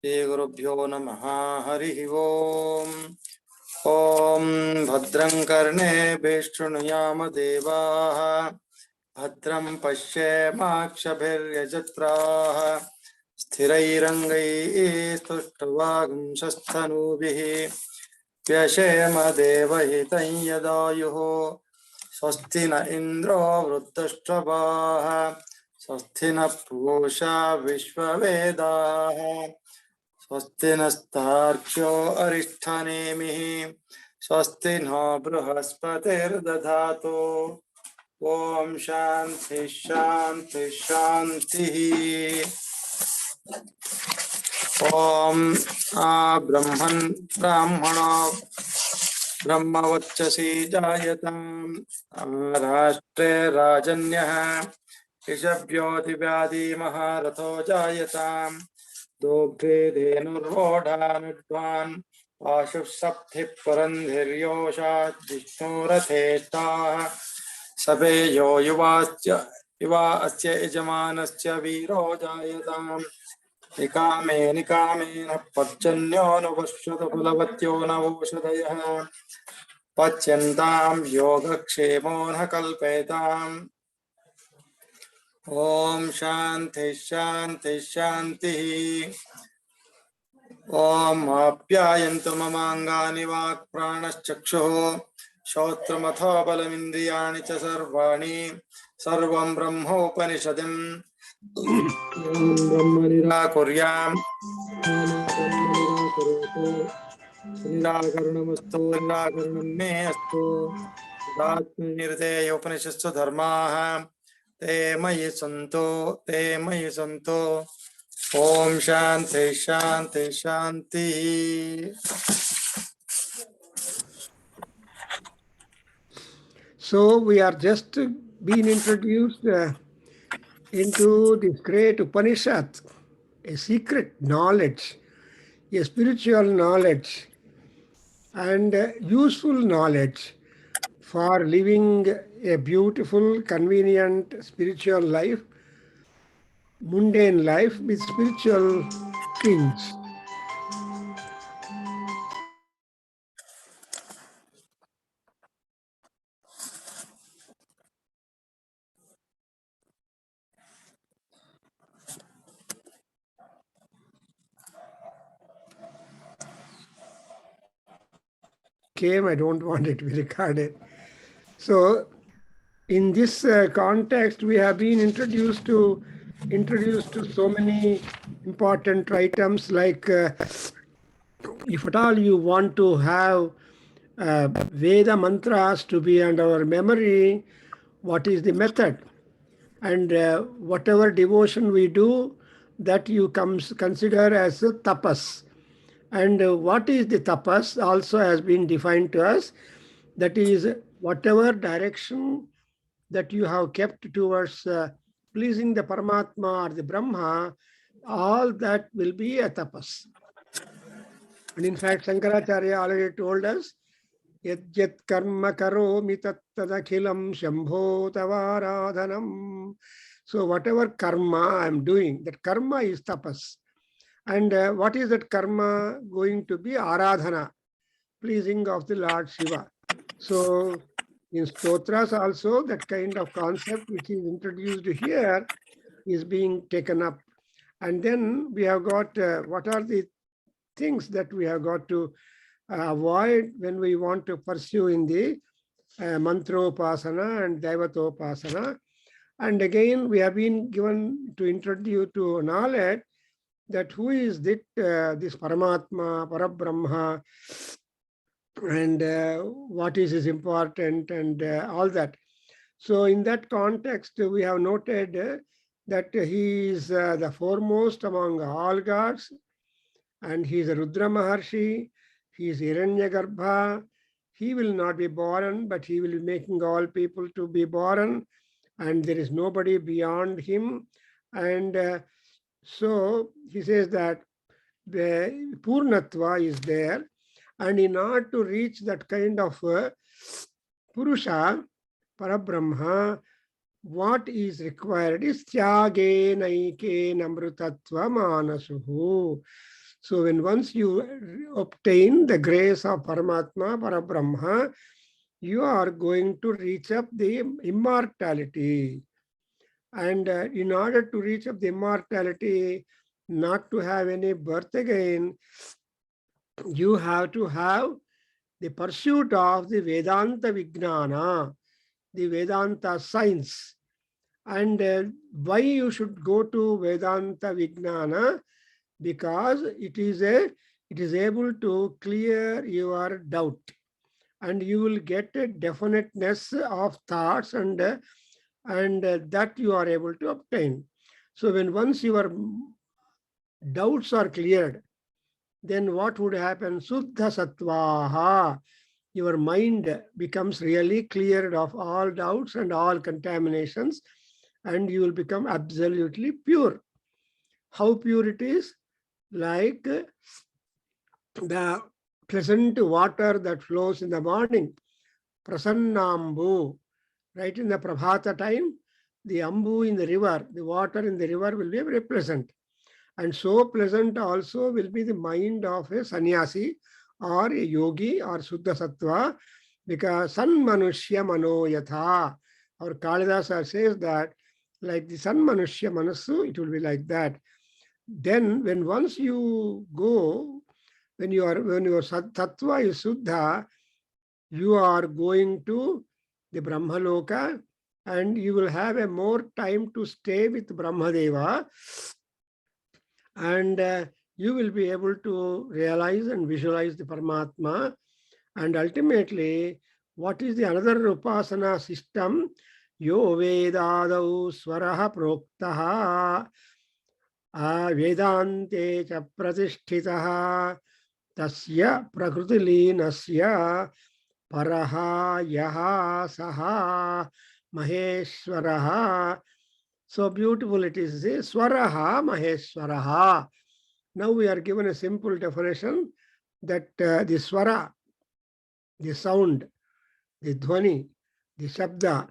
श्रीगुरुभ्यो नमः हरिः ओम् ॐ भद्रं कर्णेभिः शृणुयाम देवाः भद्रं पश्येमाक्षभिर्यजत्राः स्थिरैरङ्गैः स्तुष्टुवागुंसस्तनूभिः व्यशेम देवहितं यदायुः स्वस्ति न इन्द्रो वृद्धश्रवाः स्वस्ति न पूषा विश्ववेदाः स्वस्ति नस्तार्क्ष्यो अरिष्ठनेमिः स्वस्ति नो बृहस्पतिर्दधातु ॐ शान्ति शान्ति शान्तिः ॐ ब्राह्मणो ब्रह्मवच्चसी जायताम् राष्ट्रे राजन्यः ऋषभ्योऽतिव्याधि महारथो जायताम् दोग्धे धेनुर्वोढानुध्वान् आशुः सप्तिः पुरन्धिर्योषात् विष्णुरथेष्टाः सपेयो युवा अस्य यजमानस्य वीरो जायताम् निकामे निकामेन पर्जन्योऽनुपश्यतु कुलवत्यो नवोषधयः पच्यन्तां योगक्षेमो न कल्पेताम् ॐ शान्ति शान्ति शान्तिः ॐ आप्यायन्तु ममाङ्गानि वाक्प्राणश्चक्षुः श्रोत्रमथो बलमिन्द्रियाणि च सर्वाणि सर्वं ब्रह्मोपनिषदम् ब्रह्म निराकुर्याम् निराकरणमस्तु निराकरणं मे अस्तु तदात्मनिर्देय उपनिषत्सु धर्माः ते मयि सन्तो ॐ शान्ति शान्ति शान्ति। So we are just being introduced into this great Upanishad, a secret knowledge, a spiritual knowledge, and useful knowledge for living a beautiful, convenient spiritual life, mundane life with spiritual things. I don't want it to be recorded. So in this context, we have been introduced to so many important items, like if at all you want to have Veda mantras to be under our memory, what is the method? And whatever devotion we do, that you consider as a tapas. And what is the tapas also has been defined to us. That is, whatever direction that you have kept towards pleasing the Paramatma or the Brahma, all that will be a tapas. And in fact, Shankaracharya already told us, Yat karma karomi tattadakhilam shambho tavaradhanam. So whatever karma I am doing, that karma is tapas. And what is that karma going to be? Aradhana, pleasing of the Lord Shiva. So in stotras also, that kind of concept which is introduced here is being taken up. And then we have got what are the things that we have got to avoid when we want to pursue in the mantropasana and daivatopasana. And again, we have been given to introduce to knowledge that who is this Paramatma, Parabrahma, and what is important, and all that. So in that context, we have noted that he is the foremost among all gods, and he is a Rudra Maharshi, he is Hiranyagarbha. He will not be born, but he will be making all people to be born, and there is nobody beyond him. And so he says that the Purnatva is there, and in order to reach that kind of Purusha, Parabrahma, what is required is tyage naike namrutatva manasuhu. So when once you obtain the grace of Paramatma, Parabrahma, you are going to reach up the immortality. And in order to reach up the immortality, not to have any birth again, you have to have the pursuit of the Vedanta Vijnana, the Vedanta science. And why you should go to Vedanta Vijnana? Because it is able to clear your doubt, and you will get a definiteness of thoughts, and that you are able to obtain. So when once your doubts are cleared, then what would happen? Suddha Sattvaha. Your mind becomes really cleared of all doubts and all contaminations, and you will become absolutely pure. How pure it is? Like the pleasant water that flows in the morning, prasannambu, right in the prabhata time, the ambu in the river, the water in the river will be very pleasant. And so pleasant also will be the mind of a sannyasi or a yogi or Suddha Sattva, because san manushya mano yatha. Our Kalidasa says that like the san manushya manasu, it will be like that. Then when once you go, when your Tattva is Suddha, you are going to the Brahmaloka, and you will have a more time to stay with Brahmadeva, and you will be able to realize and visualize the Paramatma. And ultimately, what is the another Upasana system? Yo Vedadau Swaraha Proktaha Vedante cha Pratisthitaha Tasya Prakrutilinasya Paraha Yaha Saha Maheshwaraha. So beautiful it is. Swaraha Maheshwaraha. Now we are given a simple definition that the swara, the sound, the dhvani, the shabda,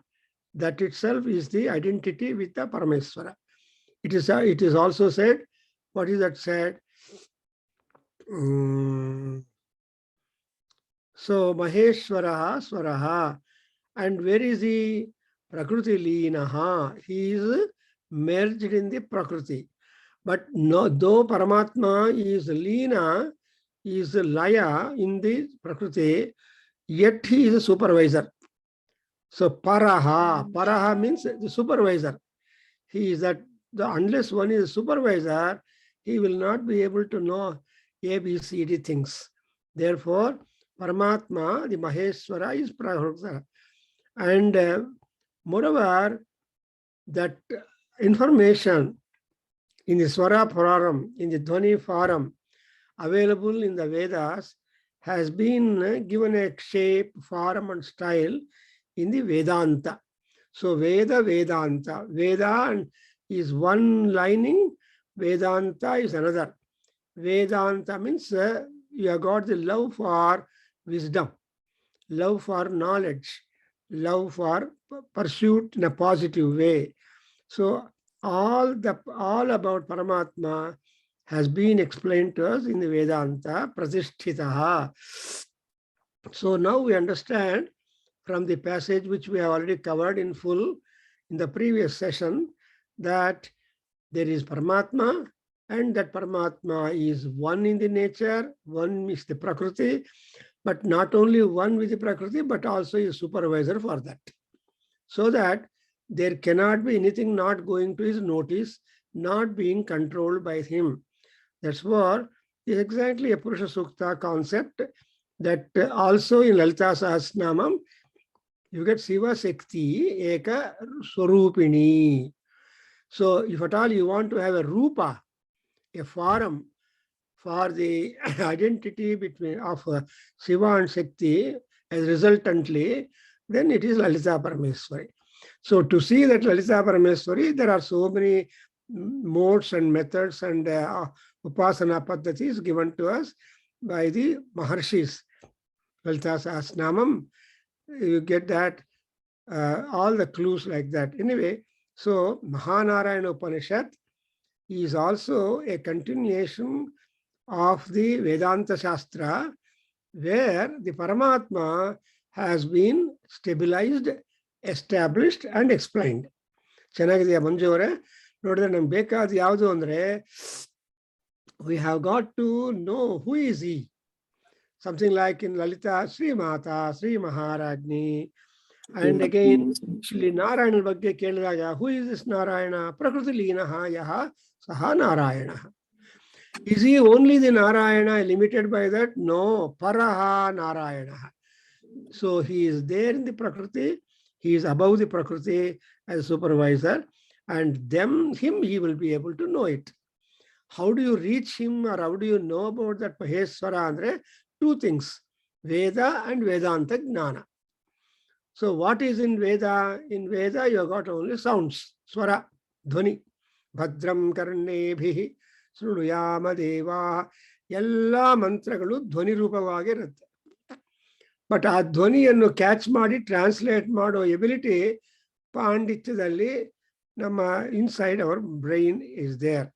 that itself is the identity with the Parameswara. It is also said, what is that said? So Maheshwaraha, Swaraha. And where is the Prakriti Leenaha? He is merged in the Prakriti. But no, though Paramatma is Leena, is Laya in the Prakriti, yet he is a supervisor. So Paraha means the supervisor. He is that, unless one is a supervisor, he will not be able to know ABCD things. Therefore, Paramatma, the Maheshwara, is Prakriti. And moreover, that information in the Swara form, in the Dhvani form, available in the Vedas, has been given a shape, form, and style in the Vedanta. So Veda, Vedanta. Veda is one lining, Vedanta is another. Vedanta means you have got the love for wisdom, love for knowledge, love for pursuit in a positive way. So all about Paramatma has been explained to us in the Vedanta, Pratisthitaha. So now we understand from the passage which we have already covered in full in the previous session, that there is Paramatma, and that Paramatma is one in the nature, one is the Prakriti, but not only one with the Prakriti, but also is supervisor for that. So that there cannot be anything not going to his notice, not being controlled by him. That's what is exactly a Purusha Sukta concept that also in Lalita Sahasranamam, you get Shiva Shakti Eka Swarupini. So if at all you want to have a Rupa, a form for the identity between of Shiva and Shakti as resultantly, then it is Lalita Parameswari. So to see that Lalita Parameswari, there are so many modes and methods and upasana paddhatis given to us by the Maharshis. Lalita Sahasranamam, you get that all the clues like that. Anyway, so Mahanarayana Upanishad is also a continuation of the Vedanta Shastra, where the Paramatma has been stabilized, established, and explained. ಚೆನ್ನಾಗಿದೆಯಾ ಮಂಜು ಅವರೇ? ನೋಡಿದ್ರೆ ನಮ್ಗೆ ಬೇಕಾದ ಯಾವುದು ಅಂದ್ರೆ, we have got to know who is he. Something like in Lalita, Sri Mata, Sri Maharajni, and again, Shri Narayana ಬಗ್ಗೆ ಕೇಳಿದಾಗ, who is this Narayana? Prakriti Linaha Yaha Saha Narayana. Is he only the Narayana, limited by that? No, Paraha Narayana. So he is there in the Prakriti, he is above the Prakriti as supervisor, and him he will be able to know it. How do you reach him, or how do you know about that Maheshwara? Andre, two things, Veda and Vedanta Gnana. So what is in Veda? In Veda you have got only sounds, Swara, Dhvani. Bhadram Karnebhihi Srunuyama Deva. Ella mantragalu ಧ್ವನಿ ರೂಪವಾಗಿರುತ್ತೆ. But ಆ ಧ್ವನಿಯನ್ನು catch ಮಾಡಿ translate ಮಾಡೋ ability ಪಾಂಡಿತ್ಯದಲ್ಲಿ ನಮ್ಮ inside our brain is there.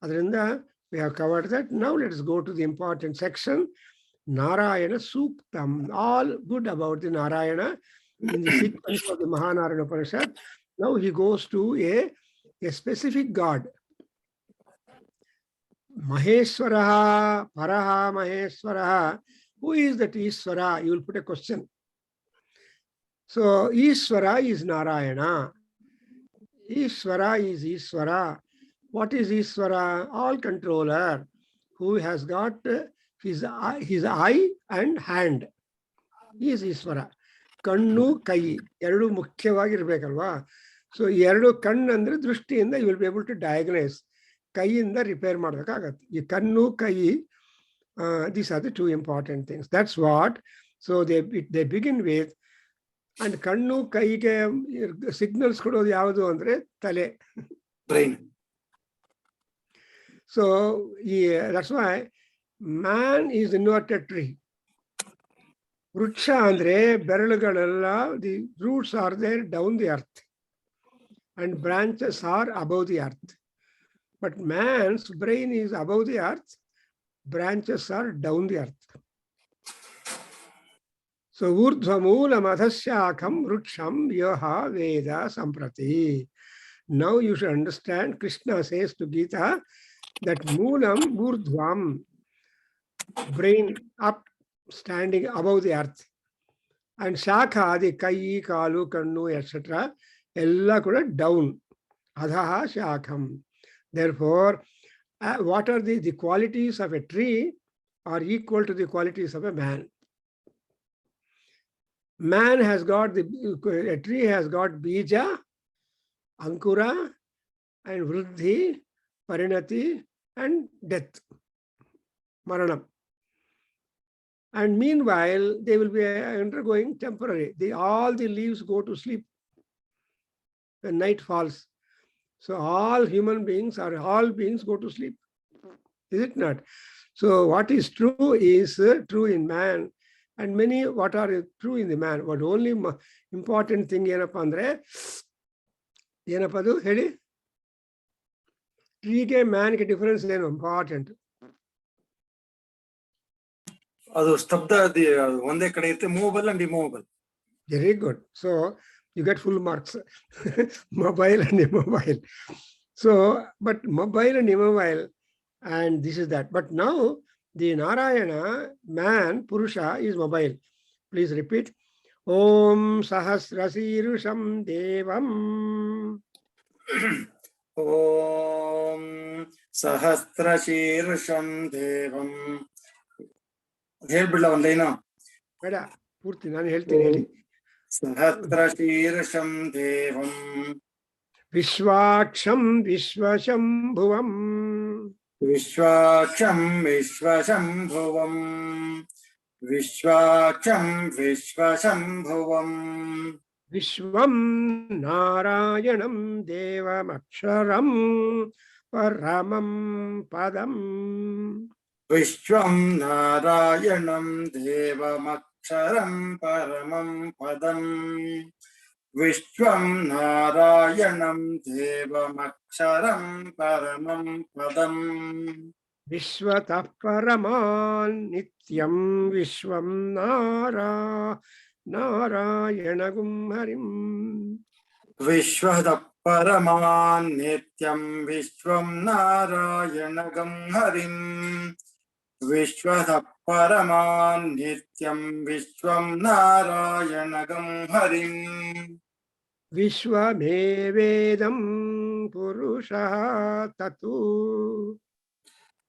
ಅದರಿಂದ we have covered that. Now let us go to the important section, Narayana Suktam. All good about the Narayana in the sequence of the Mahanarayana Upanishad. Now he goes to a specific god. Maheshwaraha, Paraha Maheshwaraha. Who is that Ishvara? You will put a question. So Ishvara is Narayana. Ishvara is Ishvara. What is Ishvara? All controller, who has got his eye and hand. He is Ishvara. Kannu, kai, ಎರಡು ಮುಖ್ಯವಾಗಿರ್ಬೇಕಲ್ವಾ? So ಎರಡು ಕಣ್ಣು ಅಂದ್ರೆ ದೃಷ್ಟಿಯಿಂದ you will be able to diagnose. ಕೈಯಿಂದ repair ಮಾಡಬೇಕಾಗತ್ತೆ. ಈ ಕಣ್ಣು, ಕೈ, these are the two important things. That's what. So they begin with, and ಕಣ್ಣು ಕೈಗೆ ಸಿಗ್ನಲ್ಸ್ ಕೊಡೋದು ಯಾವುದು ಅಂದ್ರೆ ತಲೆ, brain. So that's why man is inverted tree. Vruksha andre beralugaleಲ್ಲ, the roots are there down the earth and branches are above the earth. But man's brain is above the earth, branches are down the earth. So urdhvamulam adhasyakham vruksham yaha Veda samprati. Now you should understand, Krishna says to Gita that moolam urdhvam, brain up, standing above the earth, and shakha, the kai, kalu, kannu, etc., ella kuda down, adhaha shakham. Therefore, what are the qualities of a tree are equal to the qualities of a man. Man has got a tree has got bija, ankura, and vruddhi, parinati, and death, maranam. And meanwhile, they will be undergoing temporary. All the leaves go to sleep when night falls. So all human beings or all beings go to sleep. Is it not? So what is true is true in man, and many what are true in the man. What only important thing ಏನಪ್ಪ ಅಂದ್ರೆ, ಏನಪ್ಪ ಅದು ಹೇಳಿ? ಟ್ರೀಗೆ ಮ್ಯಾನ್ಗೆ difference ಏನು important? ಅದು ಸ್ತಬ್ಧ, ಒಂದೇ ಕಡೆ ಇರುತ್ತೆ, movable and immovable. Very good. So you get full marks. Mobile and immobile. So, but mobile and immobile, and this is that. But now the Narayana, man, Purusha, is mobile. Please repeat. Om Sahasrasirusham Devam. Om Sahasrasirusham Devam. ಹೇಳ್ಬಿಡ್ಲ ಒಂದ್ line? ಬೇಡ, ಪೂರ್ತಿ ನಾನು ಹೇಳ್ತೀನಿ, ಹೇಳಿ. ಸಹಸ್ರಶೀರ್ಷಂ ದೇವಂ ವಿಶ್ವಾಕ್ಷಂ ವಿಶ್ವಶಂಭುವಂ. ವಿಶ್ವಾಕ್ಷಂ ವಿಶ್ವಶಂಭುವಂ. ವಿಶ್ವಾಕ್ಷಂ ವಿಶ್ವಶಂಭುವಂ. ವಿಶ್ವಂ ನಾರಾಯಣಂ ದೇವಮಕ್ಷರಂ ಪರಮಂ ಪದಂ. ವಿಶ್ವಂ ನಾರಾಯಣಂ ದೇವಮಕ್ಷರಂ ಪರಮಂ ಪದಂ. Vishwam Narayanam Devamaksaram Paramam Padam. Vishvatah Paraman Nityam Vishwam Narayana Harim. Vishwada Paraman Nityam Vishwam Narayanagam Harim. Vishwada Paraman Nityam Vishwam Narayanagam Harim. Vishwamevedam Purusha Tatu.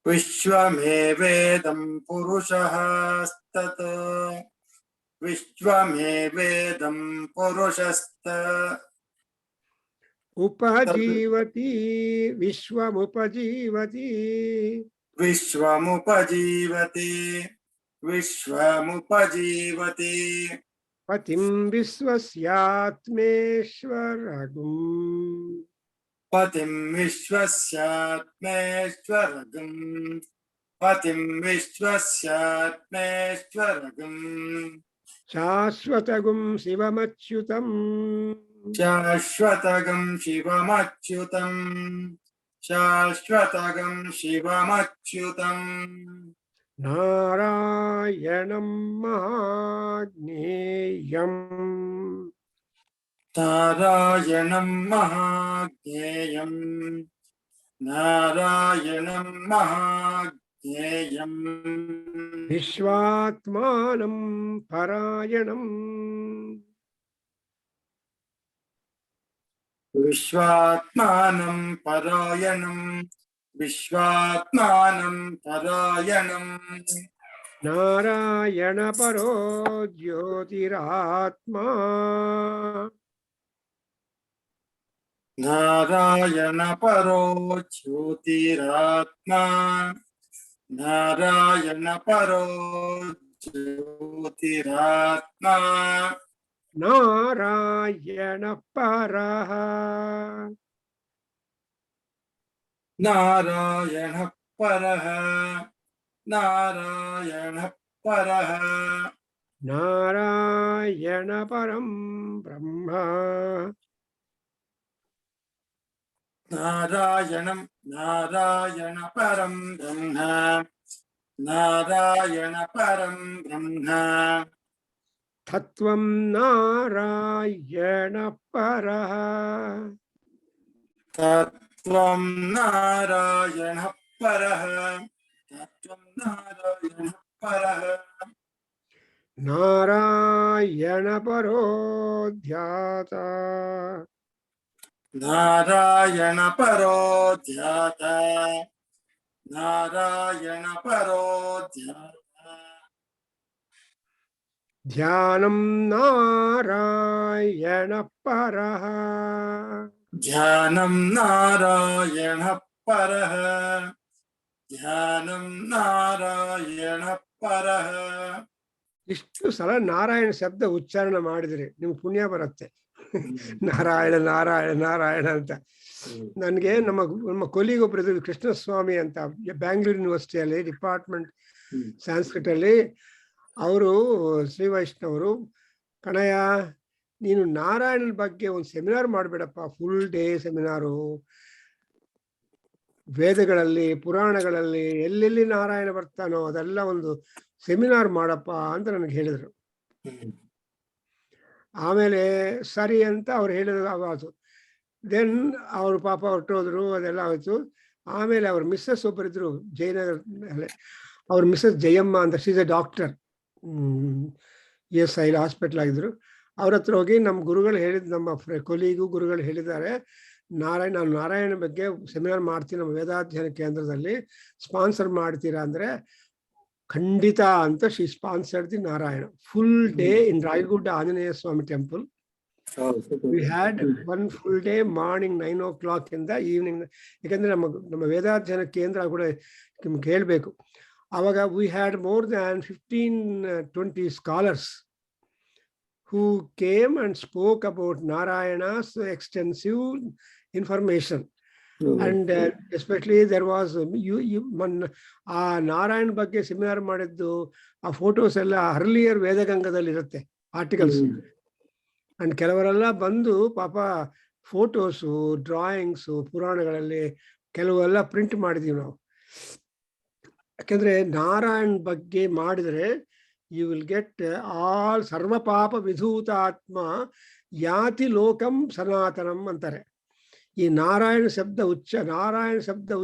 Vishwamevedam Purushahastata. Vishwamevedam Purushasta. Upajivati Vishwamupajivati. Vishwamupajivati. Vishwamupajivati. Patim Viswasyatmeshwaragum. Patim Vishwasyatmeshwaragam. Patim Vishwasyatmeshwaragam. Shashvatagum Sivamachyutam. Shashvatagam Shivamachyutam. Shashvatagam Shivamachyutam. Narayanam Mahagneyam. Narayanam Mahagnyayam. Narayanam Mahagnyayam. Vishwatmanam Parayanam. Vishwatmanam Parayanam. Vishwatmanam Parayanam. Narayana Paro Jyotiratma. Narayana Paro Jyotiratma. Narayana Paro Jyotiratma. Narayana Paraha. Narayana Paraha. Narayana Paraha. Narayana Param Brahma. Narayanam Narayana Param Brahma. Narayana Param Brahma. Tattvam Narayana Paraha. Tattvam Narayana Paraha. Tattvam Narayana Paraha. Narayana Paro Dhyata. Narayana Paro Dhyata. Narayana Paro Dhyata. Dhyanam Narayana Paraha. Dhyanam Narayana Paraha. Dhyanam Narayana Paraha. ಇಷ್ಟು ಸಲ ನಾರಾಯಣ ಶಬ್ದ ಉಚ್ಚಾರಣೆ ಮಾಡಿದ್ರೆ ನಿಮ್ಗೆ ಪುಣ್ಯ ಬರುತ್ತೆ. ನಾರಾಯಣ ನಾರಾಯಣ ನಾರಾಯಣ ಅಂತ. ನನಗೆ ನಮ್ಮ ಕೊಲಿಗ್ ಒಬ್ರು ಇದ್ರು, ಕೃಷ್ಣಸ್ವಾಮಿ ಅಂತ, ಬ್ಯಾಂಗ್ಳೂರ್ ಯೂನಿವರ್ಸಿಟಿಯಲ್ಲಿ ಡಿಪಾರ್ಟ್ಮೆಂಟ್ ಸಂಸ್ಕೃತ್ ಅಲ್ಲಿ. ಅವರು ಶ್ರೀ ವೈಷ್ಣವರು. ಕಣಯ್ಯ, ನೀನು ನಾರಾಯಣನ ಬಗ್ಗೆ ಒಂದು ಸೆಮಿನಾರ್ ಮಾಡ್ಬೇಡಪ್ಪ, ಫುಲ್ ಡೇ ಸೆಮಿನಾರು. ವೇದಗಳಲ್ಲಿ ಪುರಾಣಗಳಲ್ಲಿ ಎಲ್ಲೆಲ್ಲಿ ನಾರಾಯಣ ಬರ್ತಾನೋ ಅದೆಲ್ಲ ಒಂದು ಸೆಮಿನಾರ್ ಮಾಡಪ್ಪ ಅಂತ ನನಗೆ ಹೇಳಿದ್ರು. ಆಮೇಲೆ ಸರಿ ಅಂತ ಅವ್ರು ಹೇಳಿದ್ರು. ಆವಾತು ದೆನ್ ಅವರು ಪಾಪ ಹೊರಟೋದ್ರು, ಅದೆಲ್ಲ ಆಯ್ತು. ಆಮೇಲೆ ಅವ್ರ ಮಿಸ್ಸಸ್ ಒಬ್ಬರಿದ್ರು ಜಯನಗರ, ಅವ್ರ ಮಿಸ್ಸಸ್ ಜಯಮ್ಮ ಅಂತ, she's A doctor, ESI hospital ಆಗಿದ್ರು. ಅವ್ರ ಹತ್ರ ಹೋಗಿ ನಮ್ಮ ಗುರುಗಳು ಹೇಳಿದ್, ನಮ್ಮ ಕೊಲಿಗೂ ಗುರುಗಳು ಹೇಳಿದ್ದಾರೆ, ನಾನು ನಾರಾಯಣ ಬಗ್ಗೆ ಸೆಮಿನಾರ್ ಮಾಡ್ತೀನಿ ನಮ್ಮ ವೇದಾಧ್ಯಯನ ಕೇಂದ್ರದಲ್ಲಿ, ಸ್ಪಾನ್ಸರ್ ಮಾಡ್ತೀರಾ ಅಂದ್ರೆ ಖಂಡಿತ ಅಂತ. She sponsored the Narayana full day in Rayagudda Anjaneya Swamy temple. We had one full day morning 9 o'clock ಇಂದ ಈವ್ನಿಂಗ್. ಯಾಕಂದ್ರೆ ನಮ್ಮ ವೇದಾಧ್ಯಯನ ಕೇಂದ್ರ ಕೂಡ ನಿಮ್ಗೆ ಹೇಳ್ಬೇಕು, ಆವಾಗ we had more than 15-20 scholars who came and spoke about Narayana's extensive information. And especially there was ಆ ನಾರಾಯಣ ಬಗ್ಗೆ ಸೆಮಿನಾರ್ ಮಾಡಿದ್ದು, ಆ ಫೋಟೋಸ್ ಎಲ್ಲ ಅರ್ಲಿಯರ್ ವೇದಗಂಗದಲ್ಲಿ ಇರುತ್ತೆ, ಆರ್ಟಿಕಲ್ಸ್. ಅಂಡ್ ಕೆಲವರೆಲ್ಲ ಬಂದು ಪಾಪ ಫೋಟೋಸು, ಡ್ರಾಯಿಂಗ್ಸು, ಪುರಾಣಗಳಲ್ಲಿ ಕೆಲವೆಲ್ಲ ಪ್ರಿಂಟ್ ಮಾಡಿದೀವಿ ನಾವು. ಯಾಕೆಂದ್ರೆ ನಾರಾಯಣ್ ಬಗ್ಗೆ ಮಾಡಿದರೆ ಯು ವಿಲ್ ಗೆಟ್ ಆಲ್ ಸರ್ವ ಪಾಪ ವಿಧೂತಾತ್ಮ ಯಾತಿ ಲೋಕಂ ಸನಾತನಂ ಅಂತಾರೆ. ಈ ನಾರಾಯಣ ಶಬ್ದ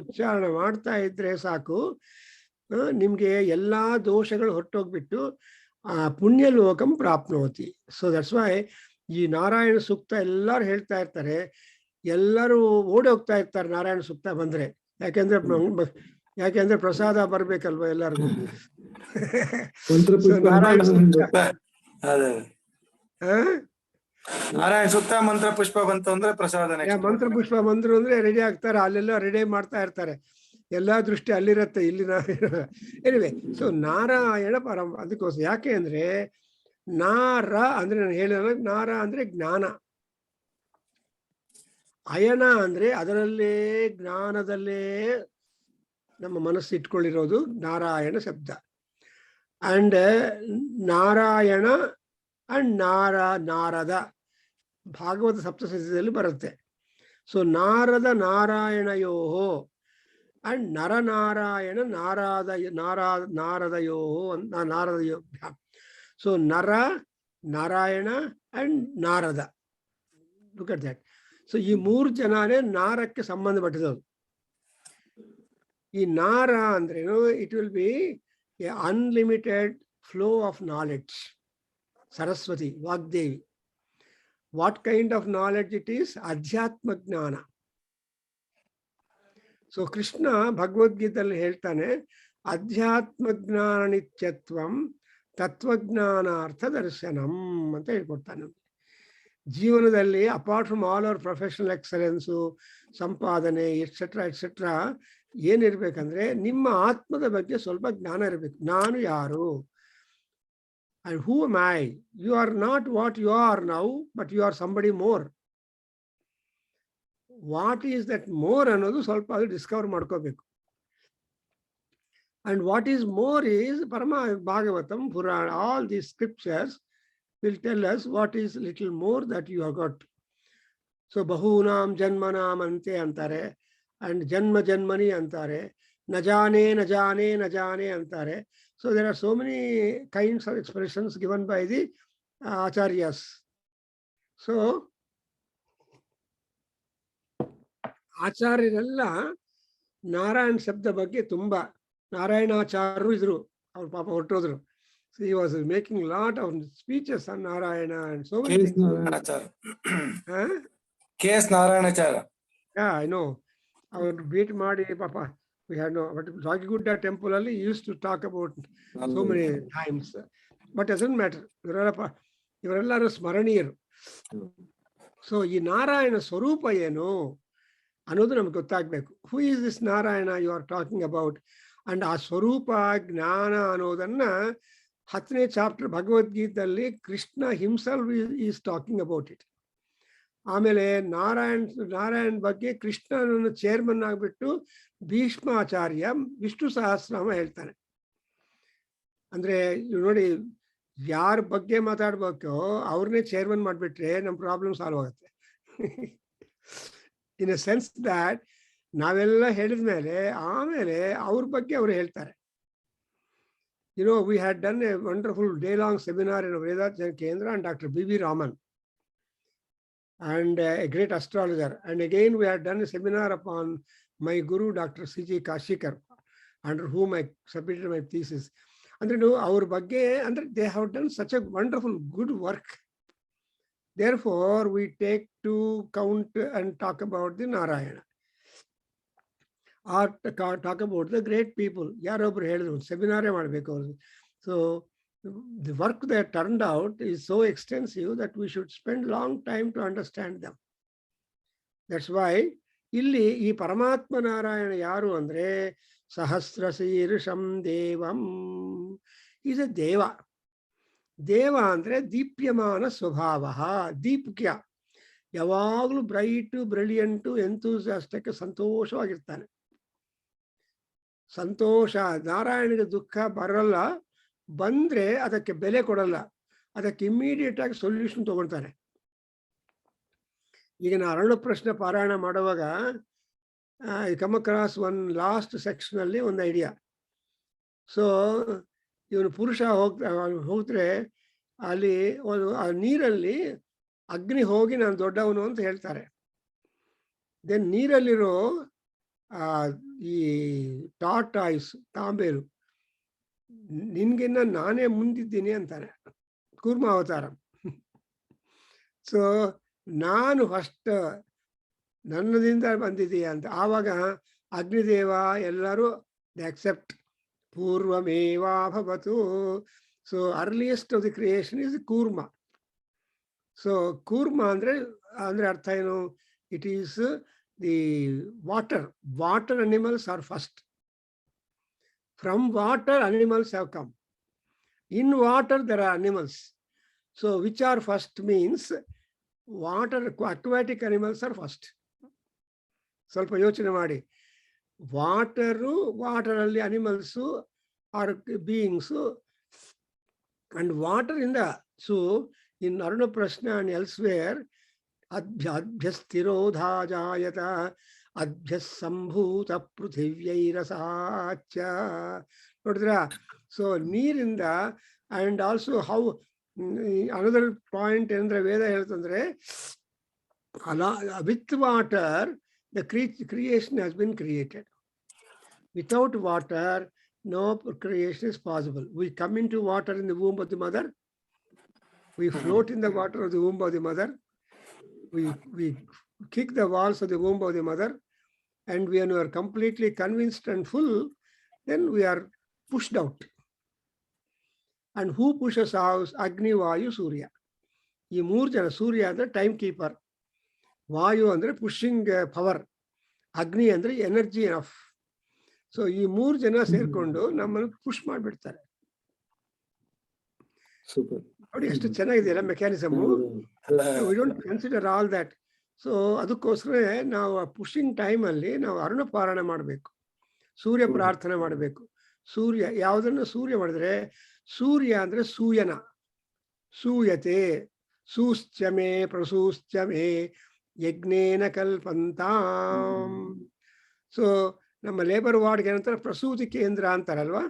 ಉಚ್ಚಾರಣೆ ಮಾಡ್ತಾ ಇದ್ರೆ ಸಾಕು, ನಿಮ್ಗೆ ಎಲ್ಲಾ ದೋಷಗಳು ಹೊರಟೋಗ್ಬಿಟ್ಟು ಪುಣ್ಯ ಲೋಕಂ ಪ್ರಾಪ್ನೋತಿ. ಸೊ ದಟ್ಸ್ ವೈ ಈ ನಾರಾಯಣ ಸೂಕ್ತ ಎಲ್ಲರೂ ಹೇಳ್ತಾ ಇರ್ತಾರೆ, ಎಲ್ಲರೂ ಓಡಿ ಹೋಗ್ತಾ ಇರ್ತಾರೆ ನಾರಾಯಣ ಸೂಕ್ತ ಬಂದ್ರೆ. ಯಾಕೆಂದ್ರೆ ಪ್ರಸಾದ ಬರ್ಬೇಕಲ್ವ ಎಲ್ಲರಿಗೂ. ನಾರಾಯಣ ಸೂಕ್ತ ಮಂತ್ರ ಪುಷ್ಪ ಬಂತು ಅಂದ್ರೆ ಪ್ರಸಾದ, ಮಂತ್ರ ಪುಷ್ಪ ಬಂದ್ರು ಅಂದ್ರೆ ರೆಡಿ ಆಗ್ತಾರೆ, ಅಲ್ಲೆಲ್ಲ ರೆಡಿ ಮಾಡ್ತಾ ಇರ್ತಾರೆ, ಎಲ್ಲಾ ದೃಷ್ಟಿ ಅಲ್ಲಿರತ್ತೆ, ಇಲ್ಲಿ ಎನಿವೆ. ಸೊ ನಾರಾಯಣ ಪರಮ, ಅದಕ್ಕೋಸ್ಕರ. ಯಾಕೆ ಅಂದ್ರೆ ನಾರ ಅಂದ್ರೆ ನಾನು ಹೇಳಿದ ನಾರ ಅಂದ್ರೆ ಜ್ಞಾನ, ಅಯನ ಅಂದ್ರೆ ಅದರಲ್ಲೇ ಜ್ಞಾನದಲ್ಲೇ ನಮ್ಮ ಮನಸ್ಸು ಇಟ್ಕೊಂಡಿರೋದು ನಾರಾಯಣ ಶಬ್ದ. ಅಂಡ್ ನಾರಾಯಣ ಅಂಡ್ ನಾರದ ಭಾಗವತ ಸಪ್ತಸತಿಯಲ್ಲಿ ಬರುತ್ತೆ. ಸೊ ನಾರದ ನಾರಾಯಣಯೋಹೋ ಅಂಡ್ ನರನಾರಾಯಣ ನಾರದಯೋ. So Nara, Narayana and Narada, look at that. So ಈ 3 ಜನನೇ ನಾರಕ್ಕೆ ಸಂಬಂಧಪಟ್ಟಿರೋದು. ಈ ನಾರ ಅಂದ್ರೇನು, it will be a unlimited flow of knowledge. Saraswati Vagdevi. What kind of knowledge it is? ಅಧ್ಯಾತ್ಮ ಜ್ಞಾನ. ಸೊ ಕೃಷ್ಣ ಭಗವದ್ಗೀತೆಯಲ್ಲಿ ಹೇಳ್ತಾನೆ, ಅಧ್ಯಾತ್ಮ ಜ್ಞಾನ ನಿತ್ಯತ್ವಂ ತತ್ವಜ್ಞಾನಾರ್ಥ ದರ್ಶನಂ ಅಂತ ಹೇಳ್ಕೊಡ್ತಾನೆ. ಜೀವನದಲ್ಲಿ apart from all our professional excellence, ಸಂಪಾದನೆ ಎಟ್ಸೆಟ್ರಾ ಏನಿರ್ಬೇಕಂದ್ರೆ ನಿಮ್ಮ ಆತ್ಮದ ಬಗ್ಗೆ ಸ್ವಲ್ಪ ಜ್ಞಾನ ಇರಬೇಕು. ನಾನು ಯಾರು? And who am I? You are not what you are now, but you are somebody more. What is that more ಅನ್ನೋದು ಸ್ವಲ್ಪ ಅದು ಡಿಸ್ಕವರ್ ಮಾಡ್ಕೋಬೇಕು. And what is more is Parama Bhagavatam, Purana, all these scriptures will tell us what is little more that you have got. So Bahunam Janmanam Ante antare, and Janma Janmani antare, Najane antare. So there are so many kinds of expressions given by the acharyas. So ಆಚಾರ್ಯರೆಲ್ಲ Narayana ಶಬ್ದ ಬಗ್ಗೆ ತುಂಬಾ, ನಾರಾಯಣಾಚಾರ್ಯರು ಇದ್ರು, ಅವ್ರು ಪಾಪ ಹೊರಟೋದ್ರು. So he was making a lot of speeches on Narayana and so many things. K.S. Narayana. Yeah, I know. ಅವ್ರು ಭೇಟಿ ಮಾಡಿ ಪಾಪ, we had no, but Ragigudda temple ಅಲ್ಲಿ used to talk about so many times, but doesn't matter. ಇವರೆಲ್ಲರೂ ಸ್ಮರಣೀಯರು. So ಈ ನಾರಾಯಣ ಸ್ವರೂಪ ಏನು ಅನ್ನೋದು ನಮ್ಗೆ ಗೊತ್ತಾಗ್ಬೇಕು. Who is this Narayana you are talking about? And ಆ ಸ್ವರೂಪ ಜ್ಞಾನ ಅನ್ನೋದನ್ನ 10ನೇ ಚಾಪ್ಟರ್ ಭಗವದ್ಗೀತೆಯಲ್ಲಿ Krishna himself is talking about it. ಆಮೇಲೆ ನಾರಾಯಣ್ ಬಗ್ಗೆ ಕೃಷ್ಣನನ್ನು ಚೇರ್ಮನ್ ಆಗ್ಬಿಟ್ಟು ಭೀಷ್ಮಾಚಾರ್ಯ ವಿಷ್ಣು ಸಹಸ್ರನಾಮ ಹೇಳ್ತಾನೆ. ಅಂದ್ರೆ ನೋಡಿ, ಯಾರ ಬಗ್ಗೆ ಮಾತಾಡ್ಬೇಕೋ ಅವ್ರನ್ನೇ ಚೇರ್ಮನ್ ಮಾಡ್ಬಿಟ್ರೆ ನಮ್ಮ ಪ್ರಾಬ್ಲಮ್ ಸಾಲ್ವ್ ಆಗುತ್ತೆ. ಇನ್ ಎ ಸೆನ್ಸ್ ದ್ಯಾಟ್ ನಾವೆಲ್ಲ ಹೇಳಿದ್ಮೇಲೆ ಆಮೇಲೆ ಅವ್ರ ಬಗ್ಗೆ ಅವರು ಹೇಳ್ತಾರೆ. We had done a wonderful day-long seminar in Veda Kendra and Dr. B.V. Raman, and a great astrologer. And again, we had done a seminar upon my guru, Dr. C.J. Kashikar, under whom I submitted my thesis. And our bagge, and they have done such a wonderful, good work. Therefore, we take to count and talk about the Narayana, or talk about the great people. Yarobru helidru seminar ಮಾಡಬೇಕು ಅವರು. So the work they turned out is so extensive that we should spend long time to understand them. That's why ಇಲ್ಲಿ ಈ ಪರಮಾತ್ಮ ನಾರಾಯಣ ಯಾರು ಅಂದ್ರೆ ಸಹಸ್ರ ಶೀರ್ಷಂ ದೇವಂ. Is A ದೇವ. ದೇವ ಅಂದ್ರೆ ದೀಪ್ಯಮಾನ ಸ್ವಭಾವ, ದೀಪ್ಯ, ಯಾವಾಗಲೂ ಬ್ರೈಟು, ಬ್ರಿಲಿಯಂಟು, ಎಂತೂಸಿಯಾಸ್ಟಿಕ್, ಸಂತೋಷವಾಗಿರ್ತಾನೆ. ಸಂತೋಷ. ನಾರಾಯಣನಿಗೆ ದುಃಖ ಬರಲ್ಲ, ಬಂದ್ರೆ ಅದಕ್ಕೆ ಬೆಲೆ ಕೊಡಲ್ಲ, ಅದಕ್ಕೆ ಇಮ್ಮಿಡಿಯೇಟ್ ಆಗಿ ಸೊಲ್ಯೂಷನ್ ತಗೊಳ್ತಾನೆ. ಈಗ ನಾ ಅರಣ್ಯ ಪ್ರಶ್ನೆ ಪಾರಾಯಣ ಮಾಡುವಾಗ I come across one last section ಅಲ್ಲಿ ಒಂದು ಐಡಿಯಾ. ಸೊ ಇವನು ಪುರುಷ ಹೋದ್ರೆ ಅಲ್ಲಿ ಆ ನೀರಲ್ಲಿ ಅಗ್ನಿ ಹೋಗಿ ನಾನು ದೊಡ್ಡವನು ಅಂತ ಹೇಳ್ತಾರೆ. ದೆನ್ ನೀರಲ್ಲಿರೋ ಈ ಟಾಟಾಯ್ಸ್ ತಾಂಬೇರು ನಿನ್ಗಿನ್ನ ನಾನೇ ಮುಂದಿದ್ದೀನಿ ಅಂತಾನೆ, ಕೂರ್ಮ ಅವತಾರ. ಸೊ ನಾನು ಫಸ್ಟ್ ನನ್ನದಿಂದ ಬಂದಿದೆಯಾ ಅಂತ. ಆವಾಗ ಅಗ್ನಿದೇವ ಎಲ್ಲರೂ ಅಕ್ಸೆಪ್ಟ್ ಪೂರ್ವಮೇವಾಭವತು. So earliest of the creation is Kurma. So Kurma ಅಂದ್ರೆ ಅರ್ಥ ಏನು? It is the water animals are first. From water animals have come. In water there are animals. So which are first means water, aquatic animals are first. ಸ್ವಲ್ಪ ಯೋಚನೆ ಮಾಡಿ. ವಾಟರಲ್ಲಿ animals are beings and water ಇಂದ. So in Aruna Prashna and elsewhere ಅಭ್ಯಸ್ಥಿರೋಧಾ ಜಾಯತ ಅಭ್ಯ ಸಂಭೂತ ಪೃಥಿವ್ಯೈರಸಾಚ. ನೋಡಿದ್ರ? So ನೀರಿಂದ and also how another point ಏನಂದ್ರೆ ವೇದ ಹೇಳ್ತಂದ್ರೆ with water the creation has been created. Without water, no creation is possible. We come into water in the womb of the mother. We float in the water of the womb of the mother. We kick the walls of the womb of the mother. And when we are completely convinced and full, then we are pushed out. And who pushes out? Agni, Vayu, Surya. ಈ ಮೂರು ಜನ. ಸೂರ್ಯ ಅಂದ್ರೆ time keeper, ವಾಯು ಅಂದ್ರೆ pushing power, ಅಗ್ನಿ ಅಂದ್ರೆ energy of. So ಈ ಮೂರು ಜನ ಸೇರ್ಕೊಂಡು ನಮ್ಮನ್ನು ಪುಷ್ ಮಾಡಿಬಿಡ್ತಾರೆ. ನೋಡಿ ಎಷ್ಟು ಚೆನ್ನಾಗಿದೆಯಲ್ಲ mechanism. We don't consider all that. So ಅದಕ್ಕೋಸ್ಕರ ನಾವು ಪುಷಿಂಗ್ ಟೈಮ್ ಅಲ್ಲಿ ನಾವು ಅರುಣ ಪಾರಾಯಣ ಮಾಡಬೇಕು, ಸೂರ್ಯ ಪ್ರಾರ್ಥನೆ ಮಾಡಬೇಕು. ಸೂರ್ಯ ಯಾವುದನ್ನು ಸೂರ್ಯ ಮಾಡಿದ್ರೆ, ಸೂರ್ಯ ಅಂದ್ರೆ ಸೂಯನ, ಸೂಯತೆ, ಸೂಶ್ಚಮೆ ಪ್ರಸೂಶ್ಚಮೆ ಯಜ್ಞೇನ ಕಲ್ಪಂತಾಂ. ಸೊ ನಮ್ಮ ಲೇಬರ್ ವಾರ್ಡ್ಗೆ ಏನಂತಾರೆ? ಪ್ರಸೂತಿ ಕೇಂದ್ರ ಅಂತಾರಲ್ವಾ?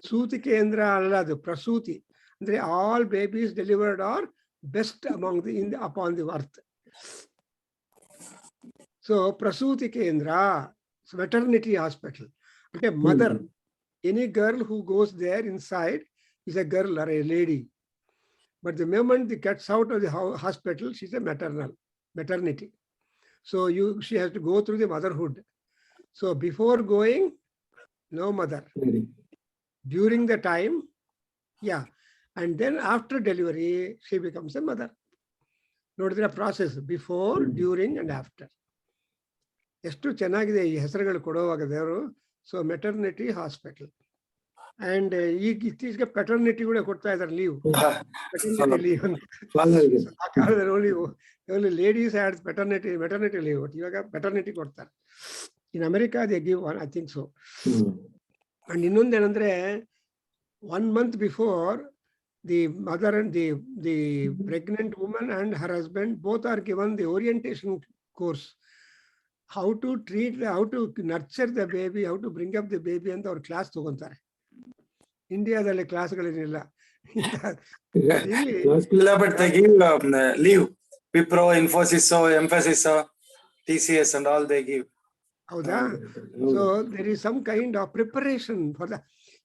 ಸೂತಿ ಕೇಂದ್ರ ಅಲ್ಲ, ಅದು ಪ್ರಸೂತಿ ಅಂದ್ರೆ all babies delivered are best among the upon the earth. So ಪ್ರಸೂತಿ ಕೇಂದ್ರ, ಮೆಟರ್ನಿಟಿ ಹಾಸ್ಪಿಟಲ್ ಅಂದ್ರೆ mother. Any girl who goes there inside is a girl or a lady. But the moment she gets out of the hospital, she's a maternity. So she has to go through the motherhood. So before going, no mother. During the time, yeah. And then after delivery, she becomes a mother. Notice the process before, during, and after. ಎಷ್ಟು ಚೆನ್ನಾಗಿದೆ ಈ ಹೆಸರುಗಳು ಕೊಡುವಾಗ ದೇವರು. So maternity hospital. And ಈಗ ಇತ್ತೀಚೆಗೆ paternity ಕೂಡ ಕೊಡ್ತಾ ಇದ್ದಾರೆ ಲೀವ್. ಆ ಕಾಲದಲ್ಲಿ only ladies had maternity leave. ಇವಾಗ ಪೆಟರ್ನಿಟಿ ಕೊಡ್ತಾರೆ. In America they give one, I think so. And ಇನ್ನೊಂದೇನಂದ್ರೆ 1 month before, the mother and the pregnant woman and her husband both are given the orientation course. How to treat, how to nurture the baby, how to bring up the baby ಅಂತ ಅವ್ರ class ತಗೊಂತಾರೆ. ಇಂಡಿಯಾದಲ್ಲಿ ಕ್ಲಾಸ್ಗಳೇನಿಲ್ಲ. Leave Wipro, Infosys, Mphasis, TCS and all they give. ಹೌದಾ? So there is some kind of preparation for the.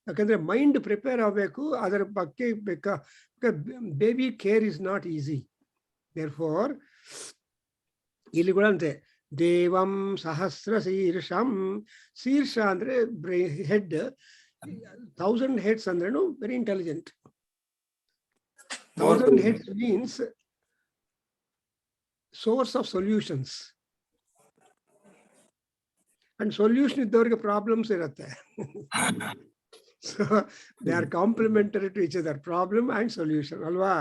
ಯಾಕಂದ್ರೆ mind prepare ಆಗಬೇಕು ಅದರ ಬಗ್ಗೆ. Baby care is not easy. Therefore ಇಲ್ಲಿ ಕೂಡ ಅಂತೆ, ದೇವಂ ಸಹಸ್ರ ಶೀರ್ಷಂ. ಶೀರ್ಷ ಅಂದ್ರೆ ಹೆಡ್, 1000 heads ಅಂದ್ರೇನು very intelligent. 1000 heads means source of solutions. And solution ಇದ್ದವರಿಗೆ ಪ್ರಾಬ್ಲಮ್ಸ್ ಇರುತ್ತೆ. So they are complementary to each other, problem and solution ಅಲ್ವಾ?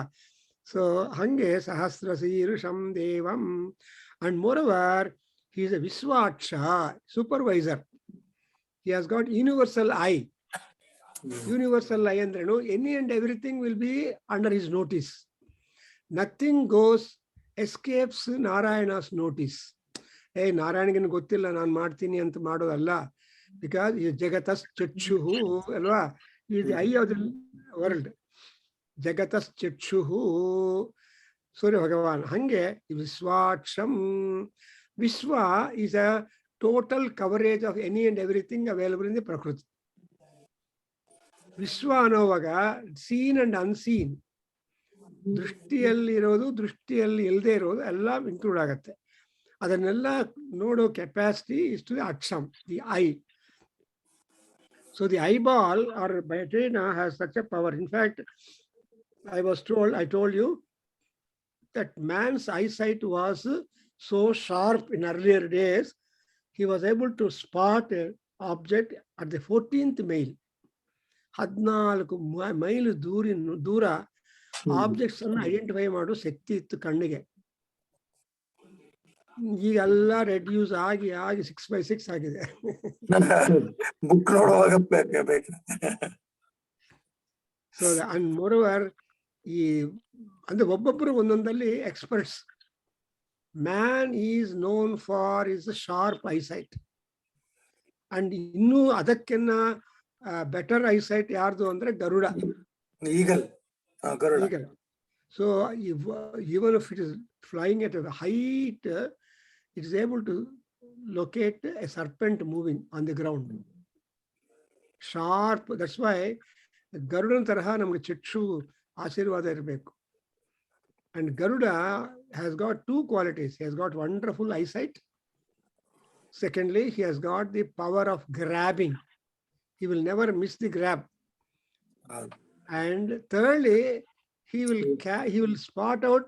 So ಹಂಗೆ ಸಹಸ್ರ ಶೀರ್ಷಂ ದೇವಂ. And moreover, he is a Visvaksha, supervisor. He has got universal eye. Universal eye ಅಂದ್ರೇನು? Any and everything will be under his notice. Nothing goes escapes Narayana's notice. Hey, Narayana gottilla nan martini anta madodalla, because he is Jagatas Chakshuhu, alva. He is the eye of the world. Jagatas Chakshuhu. Surya Bhagavan. Hange Viswacham. Viswa is a total coverage of any and everything available in the Prakriti. Viswa anovaga, seen and unseen. ದೃಷ್ಟಿಯಲ್ಲಿ ಇರೋದು ದೃಷ್ಟಿಯಲ್ಲಿ ಇಲ್ಲದೆ ಇರೋದು ಎಲ್ಲ include ಆಗುತ್ತೆ. ಅದನ್ನೆಲ್ಲ ನೋಡೋ capacity is to the ಅಕ್ಷಮ್, the eye. So the eyeball are retina has such a power. In fact, I told you that man's eyesight was so sharp in earlier days, he was able to spot an object at the 14th mile. 14 mile ದೂರ objects ಅನ್ನು identify ಮಾಡೋ ಶಕ್ತಿ ಇತ್ತು ಕಣ್ಣಿಗೆ. ಈಗೆಲ್ಲ reduce ಆಗಿ 6x6 ಆಗಿದೆ. Book ನೋಡುವಾಗ so and moreover ಈ ಅಂದ್ರೆ ಒಬ್ಬೊಬ್ಬರು ಒಂದೊಂದಲ್ಲಿ experts. Man is known for is sharp eyesight, and ಇನ್ನೂ ಅದಕ್ಕೆನ್ನ ಬೆಟರ್ ಐಸೈಟ್ ಯಾರ್ದು ಅಂದ್ರೆ Garuda, eagle. So even if it is flying at a height, it is able to locate a serpent moving on the ground. Sharp. That's why Garudan taraha namage chakshu ಆಶೀರ್ವಾದ ಇರಬೇಕು. And Garuda has got two qualities. He has got wonderful eyesight. Secondly, he has got the power of grabbing. He will never miss the grab. And thirdly, he will spot out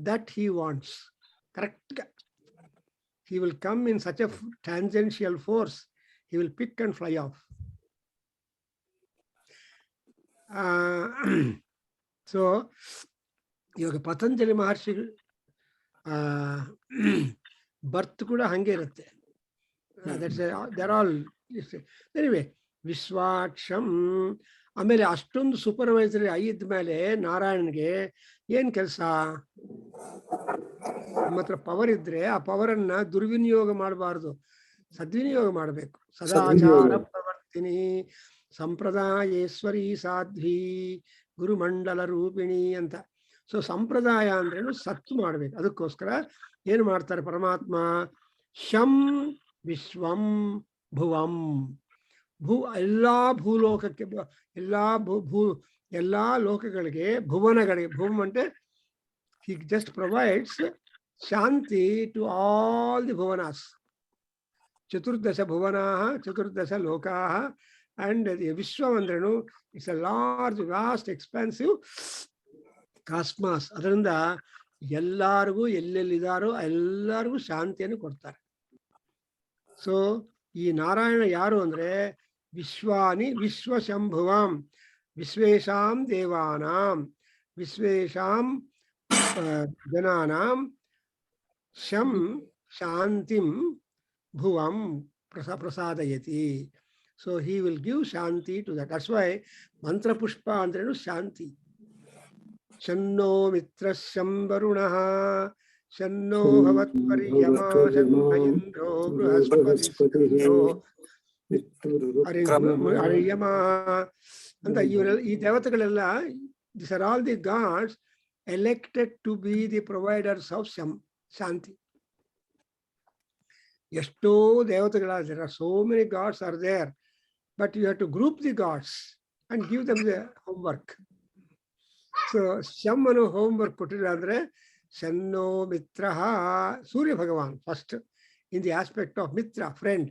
that he wants. Correct. He will come in such a tangential force. He will pick and fly off. So, ivaga Patanjali Maharshi birth kuda hange irutte. They're all anyway. Viswacham. ಆಮೇಲೆ ಅಷ್ಟೊಂದು supervisory ಆಗಿದ್ದ ಮೇಲೆ ನಾರಾಯಣನ್ಗೆ ಏನ್ ಕೆಲಸ? ನಮ್ಮ ಹತ್ರ power ಇದ್ರೆ ಆ ಪವರ್ ಅನ್ನ ದುರ್ವಿನಿಯೋಗ ಮಾಡಬಾರ್ದು, ಸದ್ವಿನಿಯೋಗ ಮಾಡಬೇಕು. ಸದಾಚಾರ ಪ್ರವರ್ತಿನಿ ಸಂಪ್ರದಾಯೇಶ್ವರಿ ಸಾಧ್ವಿ ಗುರುಮಂಡಲ ರೂಪಿಣಿ ಅಂತ. ಸೊ ಸಂಪ್ರದಾಯ ಅಂದ್ರೇನು ಸತ್ತು ಮಾಡ್ಬೇಕು. ಅದಕ್ಕೋಸ್ಕರ ಏನ್ ಮಾಡ್ತಾರೆ ಪರಮಾತ್ಮ? ಶಂ ವಿಶ್ವಂ ಭುವಂ. ಎಲ್ಲಾ ಭೂಲೋಕಕ್ಕೆ, ಎಲ್ಲಾ ಲೋಕಗಳಿಗೆ, ಭುವನಗಳಿಗೆ, ಭುವಂ ಅಂದ್ರೆ he just provides shanti to all the bhuvanas. ಚತುರ್ದಶ ಭುವನಾಹ ಚತುರ್ದಶ ಲೋಕಾಹ. ಅಂಡ್ ವಿಶ್ವ ಅಂದ್ರೇನು it's a large vast expansive cosmos. ಅದರಿಂದ ಎಲ್ಲಾರಿಗೂ ಎಲ್ಲೆಲ್ಲಿದಾರೋ ಎಲ್ಲರಿಗೂ ಶಾಂತಿಯನ್ನು ಕೊಡ್ತಾರೆ. ಸೊ ಈ ನಾರಾಯಣ ಯಾರು ಅಂದ್ರೆ ವಿಶ್ವಾನಿ ವಿಶ್ವಶಂಭುವಾಂ ವಿಶ್ವೇಶಾಂ ದೇವಾನಾಂ ವಿಶ್ವೇಶಾಂ ಜನಾನಾಂ ಶಂ ಶಾಂತಿಂ ಭುವಂ ಪ್ರಸಾದಯತಿ. So he will give shanti to that. That's why ಮಂತ್ರ ಪುಷ್ಪ ಅಂದ್ರೇನು ಶಾಂತಿ. ಶನ್ನೋ ಮಿತ್ರಶ್ಯಂ ವರುಣಃ ಶನ್ನೋ ಭವತ್ಪರ್ಯಮಾ ಶನ್ನೋ ಇಂದ್ರೋ ಬೃಹಸ್ಪತಿಸ್ತೋ ಅರ್ಯಮಾ ಅಂತ ಇವರೆಲ್ಲ ಈ ದೇವತೆಗಳೆಲ್ಲ, these are all the gods elected to be the providers of ಶಾಂತಿ. ಎಷ್ಟೋ ದೇವತೆಗಳ, there are so many gods are there, but you have to group the gods and give them the homework. So ಶಂ ಅನ್ನೋ homework ಕೊಟ್ಟಿದ್ರೆ ಅಂದ್ರೆ ಶನ್ನೋ ಮಿತ್ರಃ, ಸೂರ್ಯ ಭಗವಾನ್ first in the aspect of mitra, friend.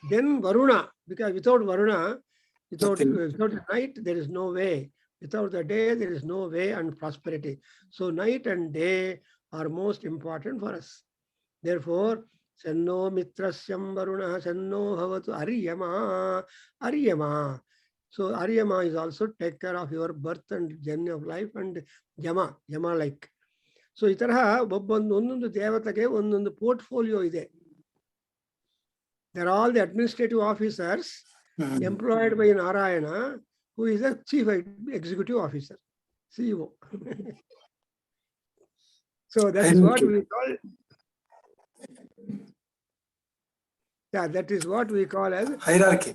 Then Varuna, because without Varuna, without the night, there is no way. Without the day, there is no way and prosperity. So night and day are most important for us. Therefore, Shanno mitrasyam Varuna Shanno bhavatu Aryama. Aryama. So Aryama is also take care of your birth and journey of life, and Yama like. So ಈ ತರಹ ಒಂದೊಂದು ದೇವತೆಗೆ ಒಂದೊಂದು portfolio ಇದೆ. They're all the administrative officers employed by Narayana, who is a chief executive officer, CEO. So that is what we call, that is what we call as hierarchy.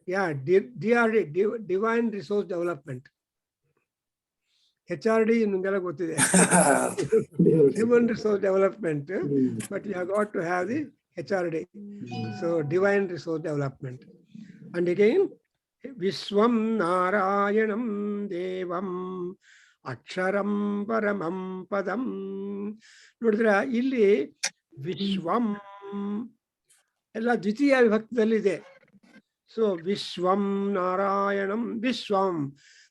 DRD, Divine Resource Development. HRD ನಿಮಗೆಲ್ಲ ಗೊತ್ತಿದೆ, Human Resource Development, but you have got to have the HRD. So Divine Resource Development. And again, Vishwam Narayanam Devam Aksharam Paramam Padam. ನೋಡಿದ್ರ ಇಲ್ಲಿ ವಿಶ್ವಂ ಎಲ್ಲ ದ್ವಿತೀಯ ವಿಭಕ್ತಿಯಲ್ಲಿದೆ. So Vishwam Narayanam Vishwam.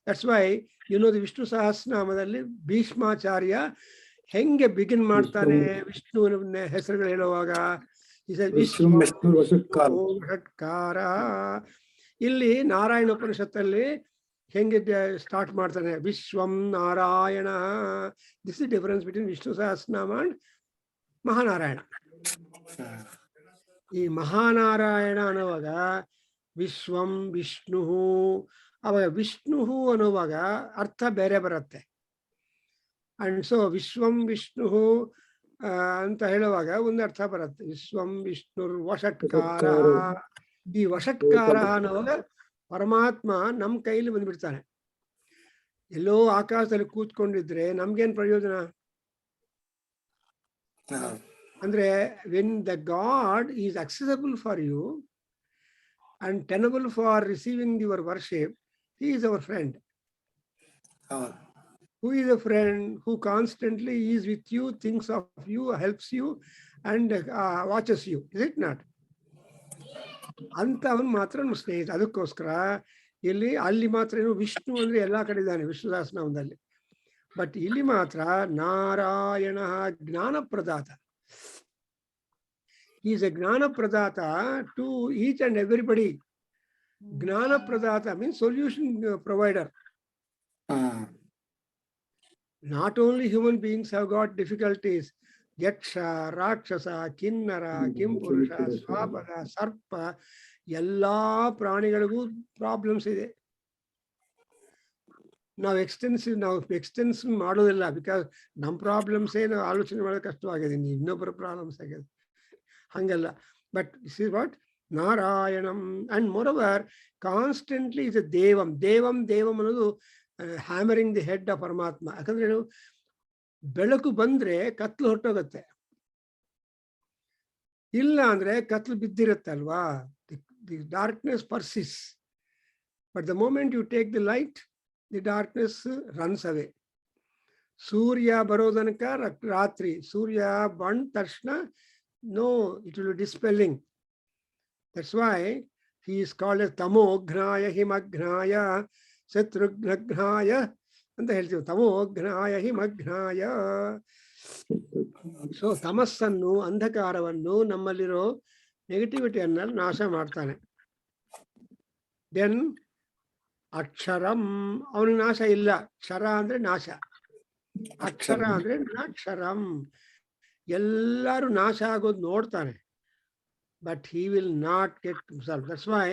That's why the Vishnu Sahasranamadalli Bhishmacharya henge begin ಮಾಡ್ತಾನೆ ವಿಷ್ಣುವಿನ ಹೆಸರುಗಳು ಹೇಳುವಾಗ. He says Vishwam Vashatkara. ಇಲ್ಲಿ ನಾರಾಯಣ ಉಪನಿಷತ್ತಲ್ಲಿ ಹೆಂಗೆ ಸ್ಟಾರ್ಟ್ ಮಾಡ್ತಾನೆ Vishwam Narayana. This is difference between Vishnu Sahasranama and Mahanarayana. ಈ ಮಹಾನಾರಾಯಣ ಅನ್ನುವಾಗ ವಿಶ್ವಂ ವಿಷ್ಣು, ಅವಾಗ ವಿಷ್ಣು ಅನ್ನುವಾಗ ಅರ್ಥ ಬೇರೆ ಬರುತ್ತೆ. ಅಂಡ್ ಸೊ ವಿಶ್ವಂ ವಿಷ್ಣು ಅಂತ ಹೇಳುವಾಗ ಒಂದು ಅರ್ಥ ಬರುತ್ತೆ, ವಿಶ್ವಂ ವಿಷ್ಣುರ್ ವಷಟ್ಕಾರ. ಈ ವಷಟ್ಕಾರ ಅನ್ನುವಾಗ ಪರಮಾತ್ಮ ನಮ್ಮ ಕೈಲಿ ಬಂದ್ಬಿಡ್ತಾನೆ. ಎಲ್ಲೋ ಆಕಾಶದಲ್ಲಿ ಕೂತ್ಕೊಂಡಿದ್ರೆ ನಮ್ಗೇನ್ ಪ್ರಯೋಜನ ಅಂದ್ರೆ, when the god is accessible for you and tenable for receiving your worship, he is our friend. Who is a friend? Who constantly is with you, thinks of you, helps you, and watches you. Is it not? ಅಂತ ಅವನು ಮಾತ್ರ ನಮ್ಮ ಸ್ನೇಹಿತ. ಅದಕ್ಕೋಸ್ಕರ ಅಲ್ಲಿ ಮಾತ್ರ ಏನು ವಿಷ್ಣು ಅಂದ್ರೆ ಎಲ್ಲಾ ಕಡೆ ಇದ್ದಾನೆ ವಿಷ್ಣು ಸಹಸ್ರನಾಮದಲ್ಲಿ. ಬಟ್ ಇಲ್ಲಿ ಮಾತ್ರ ನಾರಾಯಣ ಜ್ಞಾನ ಪ್ರದಾತ. He is a Gnana Pradata to each and everybody. Gnana Pradata means solution provider. Not only human beings have got difficulties. Yaksha, Rakshasa, Kinnara, Kimpurusha, Swapada, Sarpa, Yalla Pranigalgu problems ಇದೆ. ನಾವು extension ಮಾಡೋದಿಲ್ಲ, because ನಮ್ಮ problems ಏನು ಆಲೋಚನೆ ಮಾಡೋದು ಕಷ್ಟವಾಗಿದೆ, ಇನ್ನೊಬ್ಬರ problems ಆಗಿದೆ, ಹಂಗಲ್ಲ. ಬಟ್ ದಿಸ್ ಇಸ್ ವಾಟ್ ನಾರಾಯಣಂ. ಅಂಡ್ ಮೋರೋವರ್ ಕಾನ್ಸ್ಟೆಂಟ್ಲಿ ಇಸ್ ದೇವಂ ದೇವಂ ದೇವಂ ಅನ್ನೋದು ಹ್ಯಾಮರಿಂಗ್ ದಿ ಹೆಡ್ ಆಫ್ ಪರಮಾತ್ಮ. ಯಾಕಂದ್ರೆ ಬೆಳಕು ಬಂದ್ರೆ ಕತ್ಲು ಹೊರಟೋಗತ್ತೆ, ಇಲ್ಲ ಅಂದ್ರೆ ಕತ್ಲು ಬಿದ್ದಿರುತ್ತೆ ಅಲ್ವಾ. The darkness persists, but the moment you take the light, the darkness runs away. ಸೂರ್ಯ ಬರೋ ತನಕ ರಾತ್ರಿ, ಸೂರ್ಯ ಬಂದ ತಕ್ಷಣ no, it will be dispelling. That's why he is called as Tamoghnaya Himaghnaya Shatrughnaya ಅಂತ ಹೇಳ್ತೀವಿ. ತಮೋಘ್ನಾಯ ಹಿಮಘ್ನಾಯ. ಸೊ ತಮಸ್ಸನ್ನು, ಅಂಧಕಾರವನ್ನು, ನಮ್ಮಲ್ಲಿರೋ ನೆಗೆಟಿವಿಟಿಯನ್ನ ನಾಶ ಮಾಡ್ತಾನೆ. ದೆನ್ ಅಕ್ಷರಂ, ಅವನಿಗೆ ನಾಶ ಇಲ್ಲ. ಕ್ಷರ ಅಂದ್ರೆ ನಾಶ, ಅಕ್ಷರ ಅಂದ್ರೆ ಅಕ್ಷರಂ. ಎಲ್ಲರೂ ನಾಶ ಆಗೋದು ನೋಡ್ತಾನೆ, but he will not get himself. That's why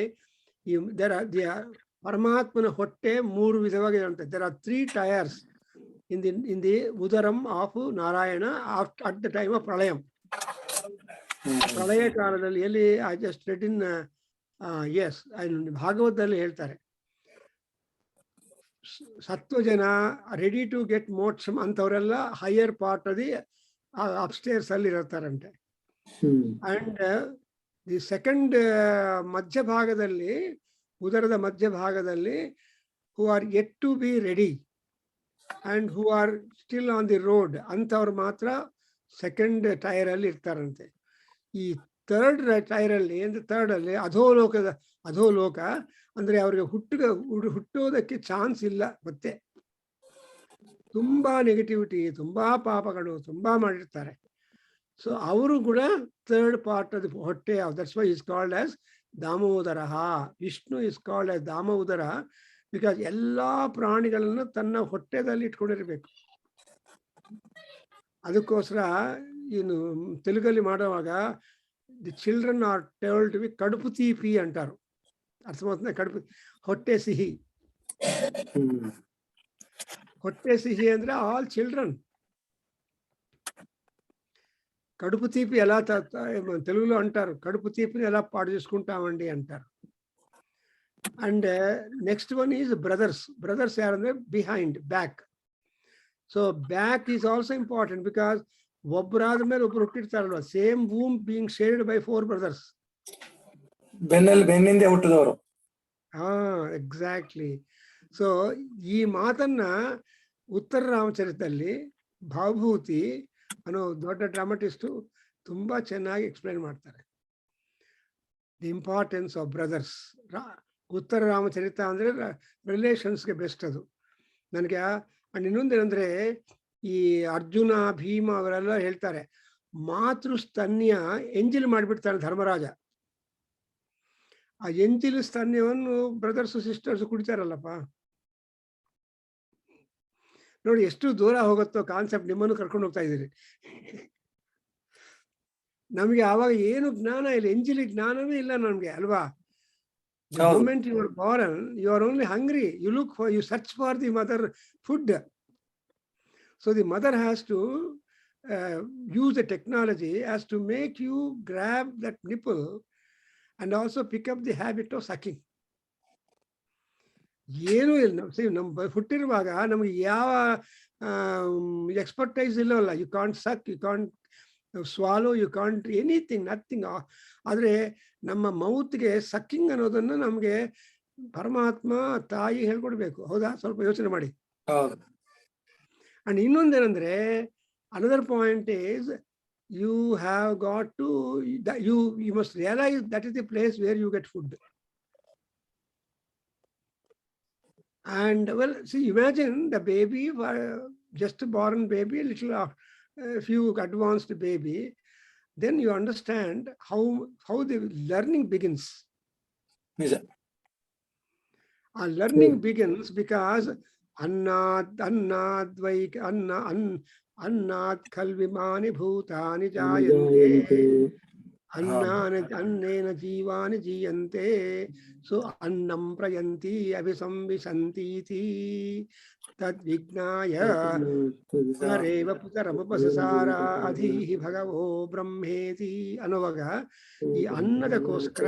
ಪರಮಾತ್ಮನ ಹೊಟ್ಟೆ ಮೂರು ವಿಧವಾಗಿದೆ ಅಂತ. There are 3 tiers in the ಉದರಂ of Narayana at the time of ಪ್ರಳಯಂ. ಪ್ರಳಯ ಕಾಲದಲ್ಲಿ ಎಲ್ಲಿ ಐ ಜಸ್ಟ್ ರೆಡ್ ಇನ್ ಭಾಗವತದಲ್ಲಿ ಹೇಳ್ತಾರೆ, ಸತ್ವಜನ ರೆಡಿ ಟು ಗೆಟ್ ಮೋಕ್ಷಂ ಅಂತವರೆಲ್ಲ higher part of the upstairs ಅಲ್ಲಿ ಇರ್ತಾರಂತೆ. ಅಂಡ್ ದಿ ಸೆಕೆಂಡ್ ಮಧ್ಯಭಾಗದಲ್ಲಿ, ಉದರದ ಮಧ್ಯಭಾಗದಲ್ಲಿ, who are yet to be ready and who are still on the road ಅಂತವ್ರು ಮಾತ್ರ ಸೆಕೆಂಡ್ ಟೈರ್ ಅಲ್ಲಿ ಇರ್ತಾರಂತೆ. ಈ ಥರ್ಡ್ ಟೈರ್ ಅಲ್ಲಿ ಅಂದ್ರೆ ಥರ್ಡ್ ಅಲ್ಲಿ ಅಧೋಲೋಕ ಅಂದ್ರೆ ಅವ್ರಿಗೆ ಹುಟ್ಟೋದಕ್ಕೆ ಚಾನ್ಸ್ ಇಲ್ಲ. ಮತ್ತೆ ತುಂಬಾ ನೆಗೆಟಿವಿಟಿ, ತುಂಬಾ ಪಾಪಗಳು ತುಂಬಾ ಮಾಡಿರ್ತಾರೆ. ಸೊ ಅವರು ಕೂಡ ಥರ್ಡ್ ಪಾರ್ಟ್ ಆಫ್ ದಿ ಹೊಟ್ಟೆ. That's why is called as Damodara. Vishnu is called as Damodara because ಎಲ್ಲಾ ಪ್ರಾಣಿಗಳನ್ನು ತನ್ನ ಹೊಟ್ಟೆದಲ್ಲಿ ಇಟ್ಕೊಂಡಿರ್ಬೇಕು. ಅದಕ್ಕೋಸ್ಕರ ಇನ್ನು ತೆಲುಗಲ್ಲಿ ಮಾಡುವಾಗ the children are told to be ಕಡುಪು ತೀಪಿ ಅಂಟಾರು. ಅರ್ಥಮಾತ್ನ ಕಡುಪು, ಹೊಟ್ಟೆ ಸಿಹಿ. ಹೊಟ್ಟೆ ಸಿಹಿ ಅಂದ್ರೆ ಆಲ್ ಚಿಲ್ಡ್ರನ್. కడుపు తీపి ఎలా తెలుగులో అంటారు, కడుపు తీపిని ఎలా పాడు చేసుకుంటామండి అంటారు. And next one is brothers. Brothers ಯಾರಂದ್ರೆ behind, back. So back is also important because ಒಬ್ಬರಾದ ಮೇಲೆ ಒಬ್ರು ಹುಟ್ಟಿರ್ತಾರಲ್ವ, same womb being shared by 4 brothers. ಬೆನ್ನಿಂದ ಹುಟ್ಟಿದವರು. ಎಕ್ಸಾಕ್ಟ್ಲಿ. ಸೊ ಈ ಮಾತನ್ನ ಉತ್ತರ ರಾಮಚರಿತದಲ್ಲಿ ಭಾವಭೂತಿ ಅನ್ನೋ ದೊಡ್ಡ ಡ್ರಾಮಟಿಸ್ಟು ತುಂಬಾ ಚೆನ್ನಾಗಿ ಎಕ್ಸ್ಪ್ಲೈನ್ ಮಾಡ್ತಾರೆ. The importance of brothers. ಉತ್ತರ ರಾಮಚರಿತ ಅಂದ್ರೆ ರಿಲೇಷನ್ಸ್ಗೆ ಬೆಸ್ಟ್ ಅದು ನನಗೆ. ಅಂಡ್ ಇನ್ನೊಂದೇನಂದ್ರೆ, ಈ ಅರ್ಜುನ ಭೀಮ ಅವರೆಲ್ಲ ಹೇಳ್ತಾರೆ, ಮಾತೃ ಸ್ತನ್ಯ ಎಂಜಿಲ್ ಮಾಡಿಬಿಡ್ತಾನೆ ಧರ್ಮರಾಜ. ಆ ಎಂಜಿಲ್ ಸ್ತನ್ಯವನ್ನು ಬ್ರದರ್ಸ್ ಸಿಸ್ಟರ್ಸ್ ಕುಡಿತಾರಲ್ಲಪ್ಪ. ನೋಡಿ ಎಷ್ಟು ದೂರ ಹೋಗುತ್ತೋ ಕಾನ್ಸೆಪ್ಟ್. ನಿಮ್ಮನ್ನು ಕರ್ಕೊಂಡು ಹೋಗ್ತಾ ಇದ್ದೀರಿ. ನಮ್ಗೆ ಆವಾಗ ಏನು ಜ್ಞಾನ ಇಲ್ಲ, ಎಂಜಿಲಿ ಜ್ಞಾನವೇ ಇಲ್ಲ ನಮ್ಗೆ ಅಲ್ವಾ. The moment you are born, you are only hungry. You search for the mother food. So the mother has to use the technology as to make you grab that nipple and also pick up the habit of sucking. ಏನು ಇಲ್ಲ. ನಮ್ಮ ಹುಟ್ಟಿರುವಾಗ ನಮಗೆ ಯಾವ expertise ಇಲ್ಲವಲ್ಲ. You can't suck, you can't swallow, you can't anything, nothing. ಆದರೆ ನಮ್ಮ ಮೌತ್ಗೆ sucking ಅನ್ನೋದನ್ನು ನಮಗೆ ಪರಮಾತ್ಮ ತಾಯಿ ಹೇಳ್ಕೊಡ್ಬೇಕು. ಹೌದಾ? ಸ್ವಲ್ಪ ಯೋಚನೆ ಮಾಡಿ. ಅಂಡ್ ಇನ್ನೊಂದೇನಂದ್ರೆ, another point is you have got to you must realise that is the place where you get food. And well, see, imagine the baby, just born baby, a little few advanced baby, then you understand how the learning begins. Learning begins because annad khalvimani bhutani jayante. ಅನ್ನೇನ ಜೀವಾನಿ ಜೀಯಂತೆ. So ಅನ್ನಂ ಪ್ರಯಂತಿ ಅಭಿಸಂವಿಸಂತೀತಿ ತದ್ವಿಜ್ಞಾಯ ಪುನರೇವ ಪುತರಮುಪಸಸಾರ ಅಧೀಹಿ ಭಗವೋ ಬ್ರಹ್ಮೇತಿ ಅನ್ನುವಾಗ ಈ ಅನ್ನದಕ್ಕೋಸ್ಕರ.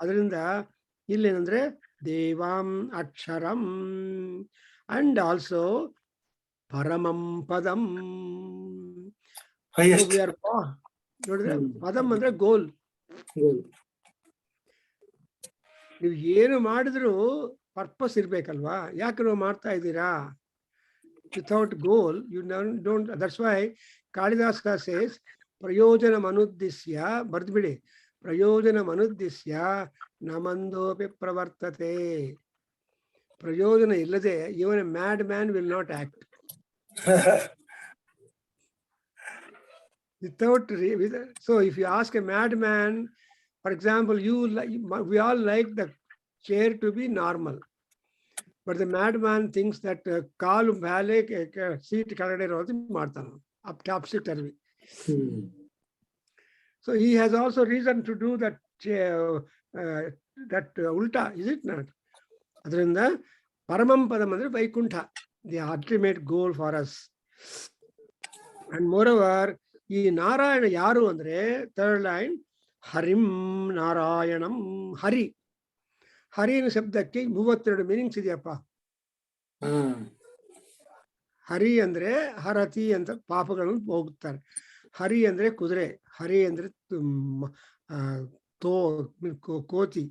ಅದರಿಂದ ಇಲ್ಲೇನಂದ್ರೆ ದೇವಾಂ ಅಕ್ಷರಂ and also ಪರಮಂ ಪದಂ. ನೋಡಿದ್ರೆ ಪದಂ ಅಂದ್ರೆ ಗೋಲ್. ನೀವು ಏನು ಮಾಡಿದ್ರು ಪರ್ಪಸ್ ಇರ್ಬೇಕಲ್ವಾ. ಯಾಕೆ ನೀವು ಮಾಡ್ತಾ ಇದ್ದೀರಾ? Without goal you don't. That's why Kalidasa says ಪ್ರಯೋಜನಮನುದ್ದೇಶ್ಯ, ಬರ್ದ್ಬಿಡಿ, ಪ್ರಯೋಜನಮನುದ್ದೇಶ್ಯ ನಮಂದೋಪಿ ಪ್ರವರ್ತತೆ. ಪ್ರಯೋಜನ ಇಲ್ಲದೆ even mad man will not act. So if you ask a madman, for example, we all like the chair to be normal, but the madman thinks that kaalu bhale seat kalade rodi martanu up top seat arvi. So he has also reason to do that ulta, is it not? Adrinda paramam padam andre vaikuntha, the ultimate goal for us. And moreover, ಈ ನಾರಾಯಣ ಯಾರು ಅಂದ್ರೆ, third line, ಹರಿಂ ನಾರಾಯಣಂ. ಹರಿ, ಹರಿನ ಶಬ್ದಕ್ಕೆ 32 meanings ಇದೆಯಪ್ಪ. ಹರಿ ಅಂದ್ರೆ ಹರತಿ ಅಂತ ಪಾಪಗಳನ್ನು ಹೋಗುತ್ತಾರೆ. ಹರಿ ಅಂದ್ರೆ ಕುದುರೆ, ಹರಿ ಅಂದ್ರೆ ಕೋತಿ.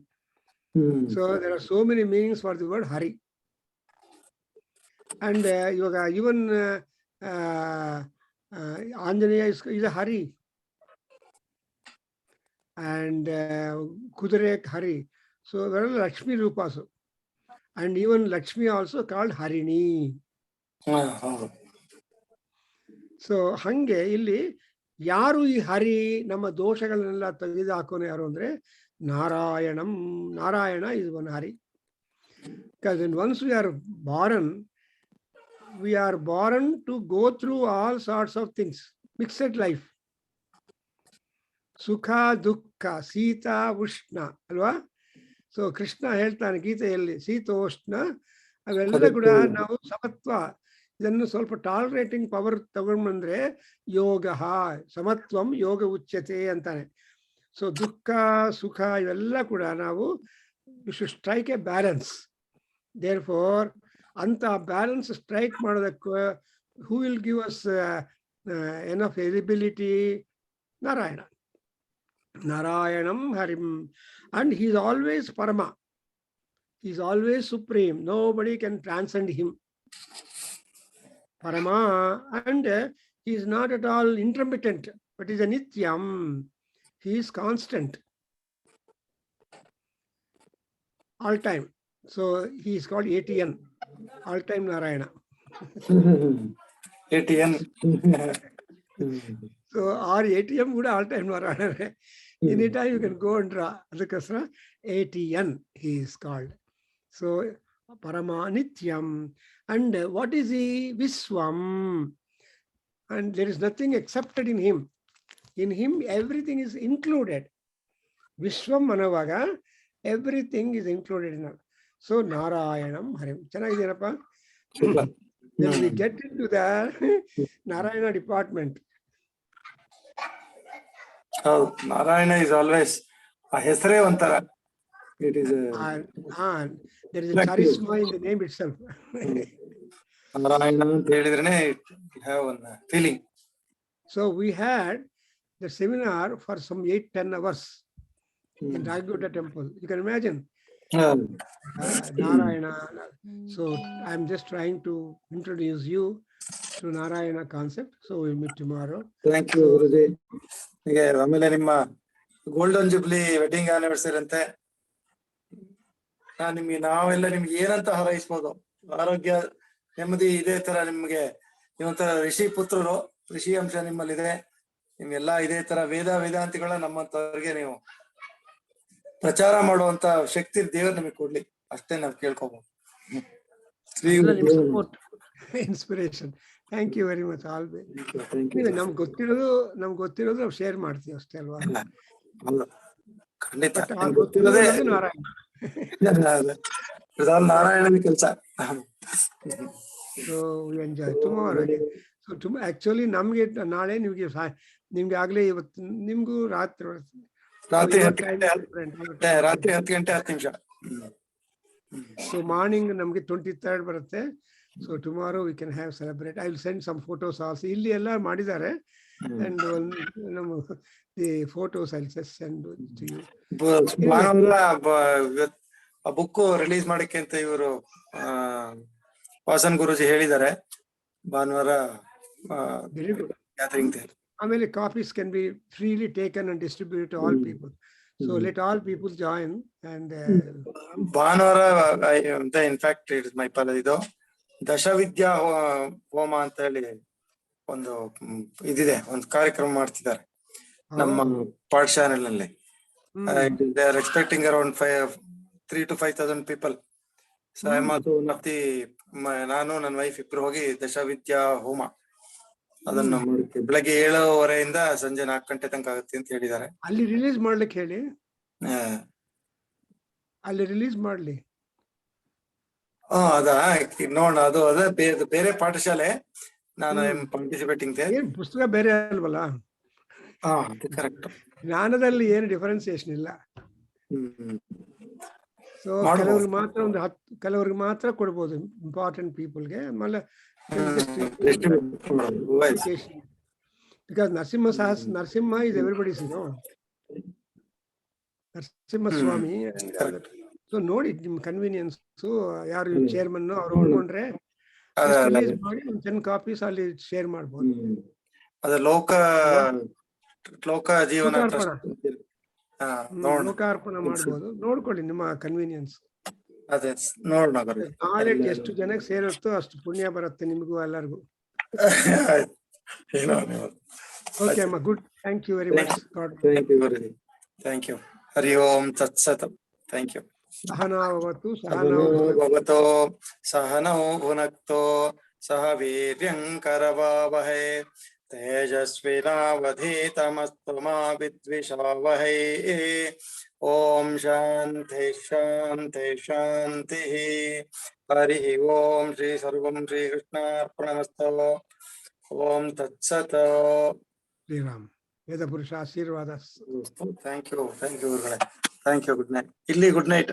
So there are so many meanings for the word Hari. And ಇವಾಗ even Anjaneya is a Hari, and Kudure Hari. So there are Lakshmi Rupas, and even Lakshmi also called Harini. So hange illi yaru ee Hari nama doshagalnella tegedu hakone yaru andre Narayanam. Narayana is one Hari. Because once we are born to go through all sorts of things, mixed life. Sukha, dukkha, sita, ushna, alva? So Krishna ಹೇಳ್ತಾನೆ ಗೀತೆಯಲ್ಲಿ, ಶೀತೋಷ್ಣ ಅವೆಲ್ಲ ಕೂಡ ನಾವು ಸಮತ್ವ ಇದನ್ನು ಸ್ವಲ್ಪ tolerating power ತಗೊಂಡ್ಬಂದ್ರೆ ಯೋಗ ಸಮತ್ವಂ ಯೋಗ ಉಚ್ಯತೆ ಅಂತಾನೆ. So ದುಃಖ ಸುಖ ಇವೆಲ್ಲ ಕೂಡ ನಾವು you should strike a balance. Therefore ಅಂತ ಬ್ಯಾಲೆನ್ಸ್ ಸ್ಟ್ರೈಕ್ ಮಾಡೋದಕ್ಕೆ who will give us enough eligibility? Narayana. ನಾರಾಯಣಂ ಹರಿಂ. And he is always Parama. He is always supreme. Nobody can transcend him. Parama. And he is not at all intermittent, but is a Nityam. He is constant. All time. So he is called ATN. All time Narayana. ATN. So our ATM would all time Narayana. Anytime you can go and draw. Adhikasra ATN he is called. So Parama Nityam. And what is he? Viswam. And there is nothing accepted in him. In him everything is included. Vishwam Manavaga, everything is included in him. So Narayanam Harim. Chanagidenappa? When we get into the Narayana department. Oh, Narayana is always a hesare ontara. It is there is a charisma in the name itself. Narayana anta helidrene you have one feeling. So we had the seminar for some 8-10 hours in Rajgota temple. You can imagine. Narayana. So I'm just trying to introduce you to Narayana concept. So we'll meet tomorrow. Thank you, Guruji. ಹೀಗೆ ಆಮೇಲೆ ನಿಮ್ಮ golden jubilee wedding anniversary ಅಂತೆ. ನಾವೆಲ್ಲ ನಿಮ್ಗೆ ಏನಂತ ಹಾರೈಸ್ಬೋದು? ಆರೋಗ್ಯ, ನೆಮ್ಮದಿ, ಇದೇ ತರ ನಿಮ್ಗೆ ನೀವೊಂಥರ ಋಷಿ ಪುತ್ರರು, ಋಷಿ ಅಂಶ ನಿಮ್ಮಲ್ಲಿದೆ. ನಿಮ್ಗೆಲ್ಲಾ ಇದೇ ತರ ವೇದಾಂತಿಗಳ ನಮ್ಮಂತವ್ರಿಗೆ ನೀವು ಪ್ರಚಾರ ಮಾಡುವಂತ ಶಕ್ತಿ ದೇವರು ನಿಮಗೆ ಕೊಡ್ಲಿ, ಅಷ್ಟೇ ನಾವು ಕೇಳ್ಕೋಬಹುದು. Inspiration. Thank you very much. Always ನಮ್ಗೆ ಗೊತ್ತಿರೋದು ನಾವು ಶೇರ್ ಮಾಡ್ತೀವಿ ಅಷ್ಟೇ ಅಲ್ವಾ? ಖಂಡಿತ ನಾರಾಯಣ ನಾರಾಯಣನ ಕೆಲಸ. So enjoy tomorrow. So actually ನಮ್ಗೆ ನಾಳೆ ನಿಮ್ಗೆ ಆಗ್ಲೇ ಇವತ್ತು ನಿಮ್ಗೂ ರಾತ್ರಿ 10 ಗಂಟೆ 10 ನಿಮಿಷ. ಸೊ ಮಾರ್ನಿಂಗ್ ನಮ್ಗೆ 23rd ಬರುತ್ತೆ. So tomorrow we can have celebrate. I will send some photos also. Illi ella madidare and the photos I'll just send to you. ಆ ಬುಕ್ ರಿಲೀಸ್ ಮಾಡಕ್ಕೆ ಅಂತ ಇವರು ವಾಸನ್ ಗುರುಜಿ ಹೇಳಿದ್ದಾರೆ. ಭಾನುವಾರ ಗ್ಯಾದರಿಂಗ್ ಇದೆ. ಆಮೇಲೆ copies can be freely taken and distributed to all people. So let all people join. And ಭಾನುವಾರ in fact it is my ಇದು ದಶವಿದ್ಯಾ ಹೋಮ ಅಂತ ಹೇಳಿ ಒಂದು ಇದಿದೆ, ಒಂದು ಕಾರ್ಯಕ್ರಮ ಮಾಡ್ತಿದ್ದಾರೆ ನಮ್ಮ ಪಾಠಶಾಲೆಯಲ್ಲಿ. They are expecting around 3,000 to 5,000 people. So I am also one of the, ನಾನು ನನ್ನ ವೈಫ್ ಇಬ್ರು ಹೋಗಿ ದಶವಿದ್ಯಾ ಹೋಮ ಅದನ್ನ ಮಾಡ್ತೀವಿ. ಬೆಳಗ್ಗೆ 7:30 ಸಂಜೆ 4 ಗಂಟೆ ತನಕ ಆಗುತ್ತೆ ಅಂತ ಹೇಳಿದ್ದಾರೆ. ಅಲ್ಲಿ ರಿಲೀಸ್ ಮಾಡ್ಲಿಕ್ಕೆ ಹೇಳಿ, ಅಲ್ಲಿ ರಿಲೀಸ್ ಮಾಡ್ಲಿ. ಅದ ನೋಡ, ಅದು ಅದೇ ಬೇರೆ ಪಾಠಶಾಲೆ. ನಾನು ಐ ಆಮ್ ಪಾರ್ಟಿಸಿಪೇಟಿಂಗ್ ದೇರ್. ಪುಸ್ತಕ ಬೇರೆ ಅಲ್ವಲ್ಲ? ಕರೆಕ್ಟ್. ಜ್ಞಾನದಲ್ಲಿ ಏನು ಡಿಫರೆನ್ಸಿಯೇಷನ್ ಇಲ್ಲ. ಸೊ ಕೆಲವ್ರಿಗೆ ಮಾತ್ರ ಕೊಡ್ಬೋದು, ಇಂಪಾರ್ಟೆಂಟ್ ಪೀಪಲ್ಗೆ. ಆಮೇಲೆ because Narasimha is everybody's, Narasimha Swamy. So ನೋಡಿ ನಿಮ್ ಕನ್ವೀನಿಯನ್ಸ್, ಯಾರು ಚೇರ್ಮನ್ ಅವ್ರು ಒಪ್ಕೊಂಡ್ರೆ ಮಾಡಿ 10 ಕಾಪೀಸ್ ಅಲ್ಲಿ ಶೇರ್ ಮಾಡ್ಬೋದು. ಲೋಕಾರ್ಪಣ ಮಾಡ್ಬೋದು. ನೋಡ್ಕೊಳ್ಳಿ ನಿಮ್ಮ ಕನ್ವೀನಿಯನ್ಸ್. ನಾಳೆ ಎಷ್ಟು ಜನಕ್ಕೆ ಸೇರುತ್ತೋ ಅಷ್ಟು ಪುಣ್ಯ ಬರುತ್ತೆ ನಿಮಗೂ ಎಲ್ಲರಿಗೂ. ಓಕೆ ಅಮ್ಮ, good. Thank you very much. Thank you. ಹರಿ ಓಂ ತತ್ಸತ್. Thank you. ಸಹನಾವವತು ಭವತೋ ಸಹನೋ ಭುನಕ್ತೋ ಸಹ ವೀರ್ಯಂ ಕರವಾವಹೈ तेजस्विनावधीतमस्तु मा विद्विषावहै। ओम शांति शांति शांति। हरि ओम श्री सर्वं श्री कृष्णार्पणमस्तु। ओम तत्सत्। ಶ್ರೀರಾಮ್ ವೇದ ಪುರುಷ ಆಶೀರ್ವಾದ. ಥ್ಯಾಂಕ್ ಯು ಗುರುಗಳೇ. Thank you. Good night. ಇಲ್ಲಿ ಗುಡ್ ನೈಟ್.